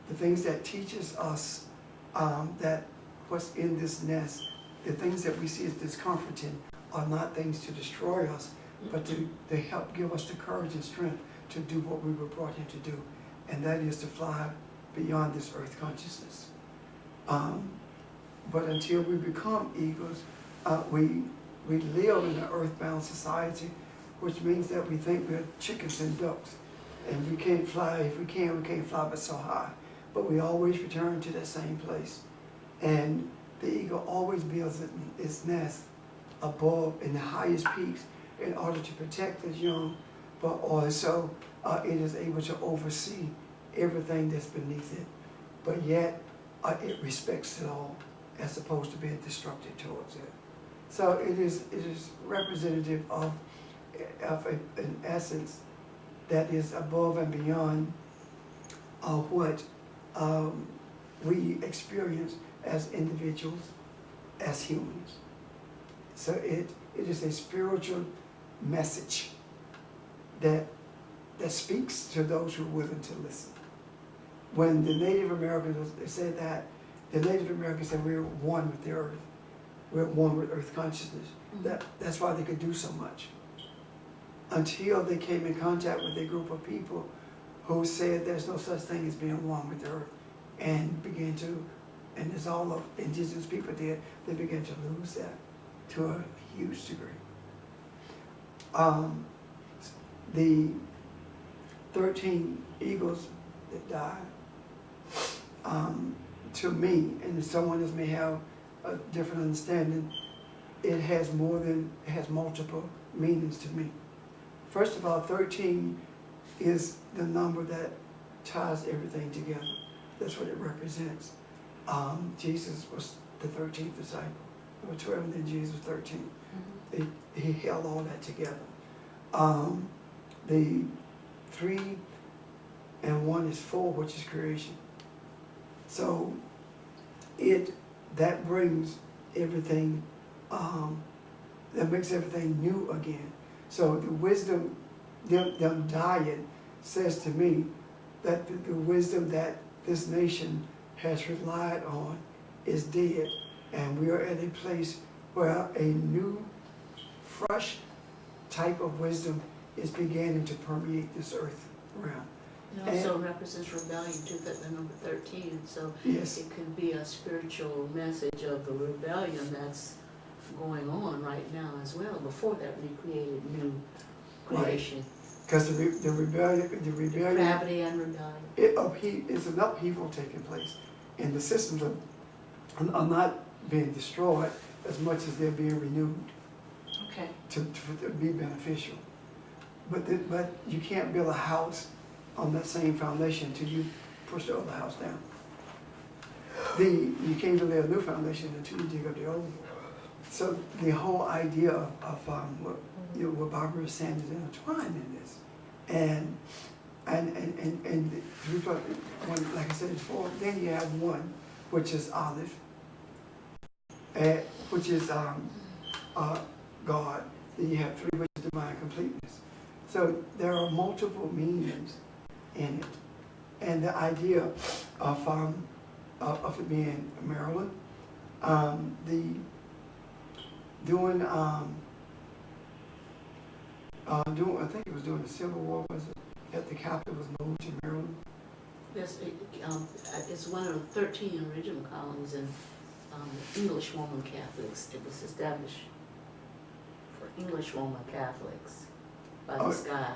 the things that teaches us that what's in this nest, the things that we see as discomforting are not things to destroy us, but to help give us the courage and strength to do what we were brought here to do, and that is to fly beyond this earth consciousness. But until we become eagles, we live in an earthbound society, which means that we think we're chickens and ducks, and we can't fly. If we can't fly but so high. But we always return to that same place. And the eagle always builds its nest above in the highest peaks in order to protect its young, but also it is able to oversee everything that's beneath it. But yet it respects it all, as opposed to being destructive towards it. So it is representative of an essence that is above and beyond what we experience as individuals, as humans. So it is a spiritual message that speaks to those who are willing to listen. When the Native Americans said that, the Native Americans said we're one with the earth. We're one with earth consciousness. That's why they could do so much. Until they came in contact with a group of people who said there's no such thing as being one with the earth, and began to, and as all of indigenous people did, they began to lose that to a huge degree. The 13 eagles that died, to me, and someone else may have a different understanding, it has multiple meanings to me. First of all, 13 is the number that ties everything together. That's what it represents. Jesus was the 13th disciple. There were 12 and then Jesus was 13. He held all that together. The 3 and 1 is 4, which is creation. So that brings everything, that makes everything new again. So the wisdom, them dying, says to me that the wisdom that this nation has relied on is dead, and we are at a place where a new, fresh type of wisdom is beginning to permeate this earth realm. It also represents rebellion too, that the number 13, so Yes. it can be a spiritual message of the rebellion that's going on right now as well. Before that, we created new creation. Because the rebellion, Gravity and rebellion. it's an upheaval taking place, and the systems are not being destroyed as much as they're being renewed Okay. to be beneficial. But you can't build a house on that same foundation until you push the other house down. You can't lay a new foundation until you dig up the old one. So the whole idea of what Barbara is saying is intertwined in this, and like I said before, then you have 1, which is olive, which is God. Then you have 3, which is divine completeness. So there are multiple meanings in it, and the idea of it being Maryland, I think it was during the Civil War, was it, that the capital was moved to Maryland? Yes, it's one of the 13 original colonies, and English Roman Catholics. It was established for English Roman Catholics by the sky.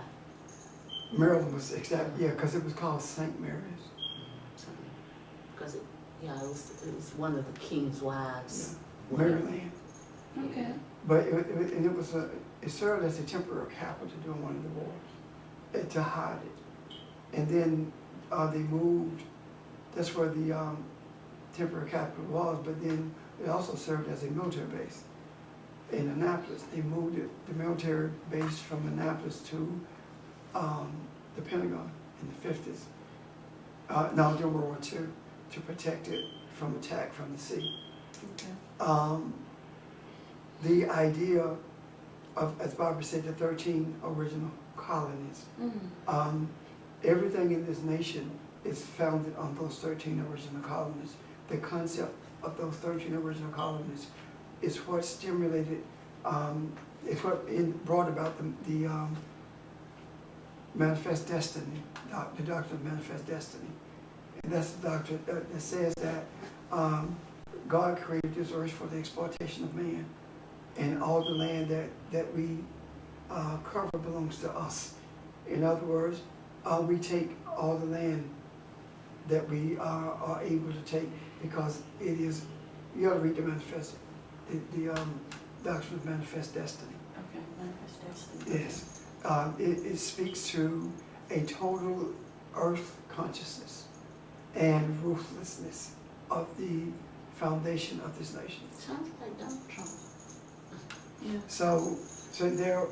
Maryland was exactly, yeah, because it was called St. Mary's. Because it was one of the king's wives. Yeah. Maryland. Okay. But it served as a temporary capital during one of the wars to hide it. And then they moved, that's where the temporary capital was, but then it also served as a military base in Annapolis. They moved the military base from Annapolis to the Pentagon in the 50s. During World War II, to protect it from attack from the sea. Okay. The idea of, as Barbara said, the 13 original colonies, Everything in this nation is founded on those 13 original colonies. The concept of those 13 original colonies is what stimulated, is what brought about the manifest destiny, the doctrine of manifest destiny. And that's the doctrine that says that God created this earth for the exploitation of man, and all the land that we cover belongs to us. In other words, we take all the land that we are able to take, because it is, you ought to read the manifest, the doctrine of manifest destiny. Okay, manifest destiny. Yes. It speaks to a total earth consciousness and ruthlessness of the foundation of this nation. Sounds like Donald Trump. So there,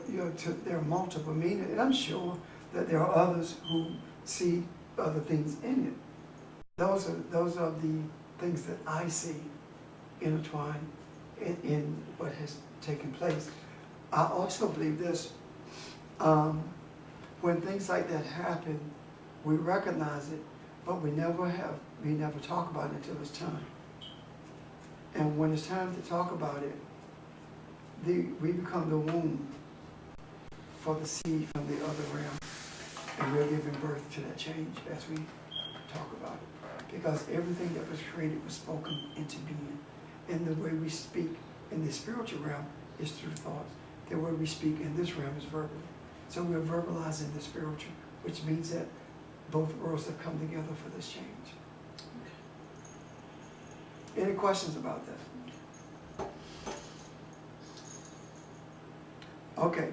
there are multiple meanings, and I'm sure that there are others who see other things in it. Those are the things that I see intertwined in what has taken place. I also believe this, when things like that happen, we recognize it, but we never talk about it until it's time. And when it's time to talk about it, we become the womb for the seed from the other realm. And we're giving birth to that change as we talk about it. Because everything that was created was spoken into being. And the way we speak in the spiritual realm is through thoughts. The way we speak in this realm is verbally. So we're verbalizing the spiritual, which means that both worlds have come together for this change. Any questions about that? Okay,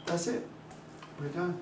that's it. We're done.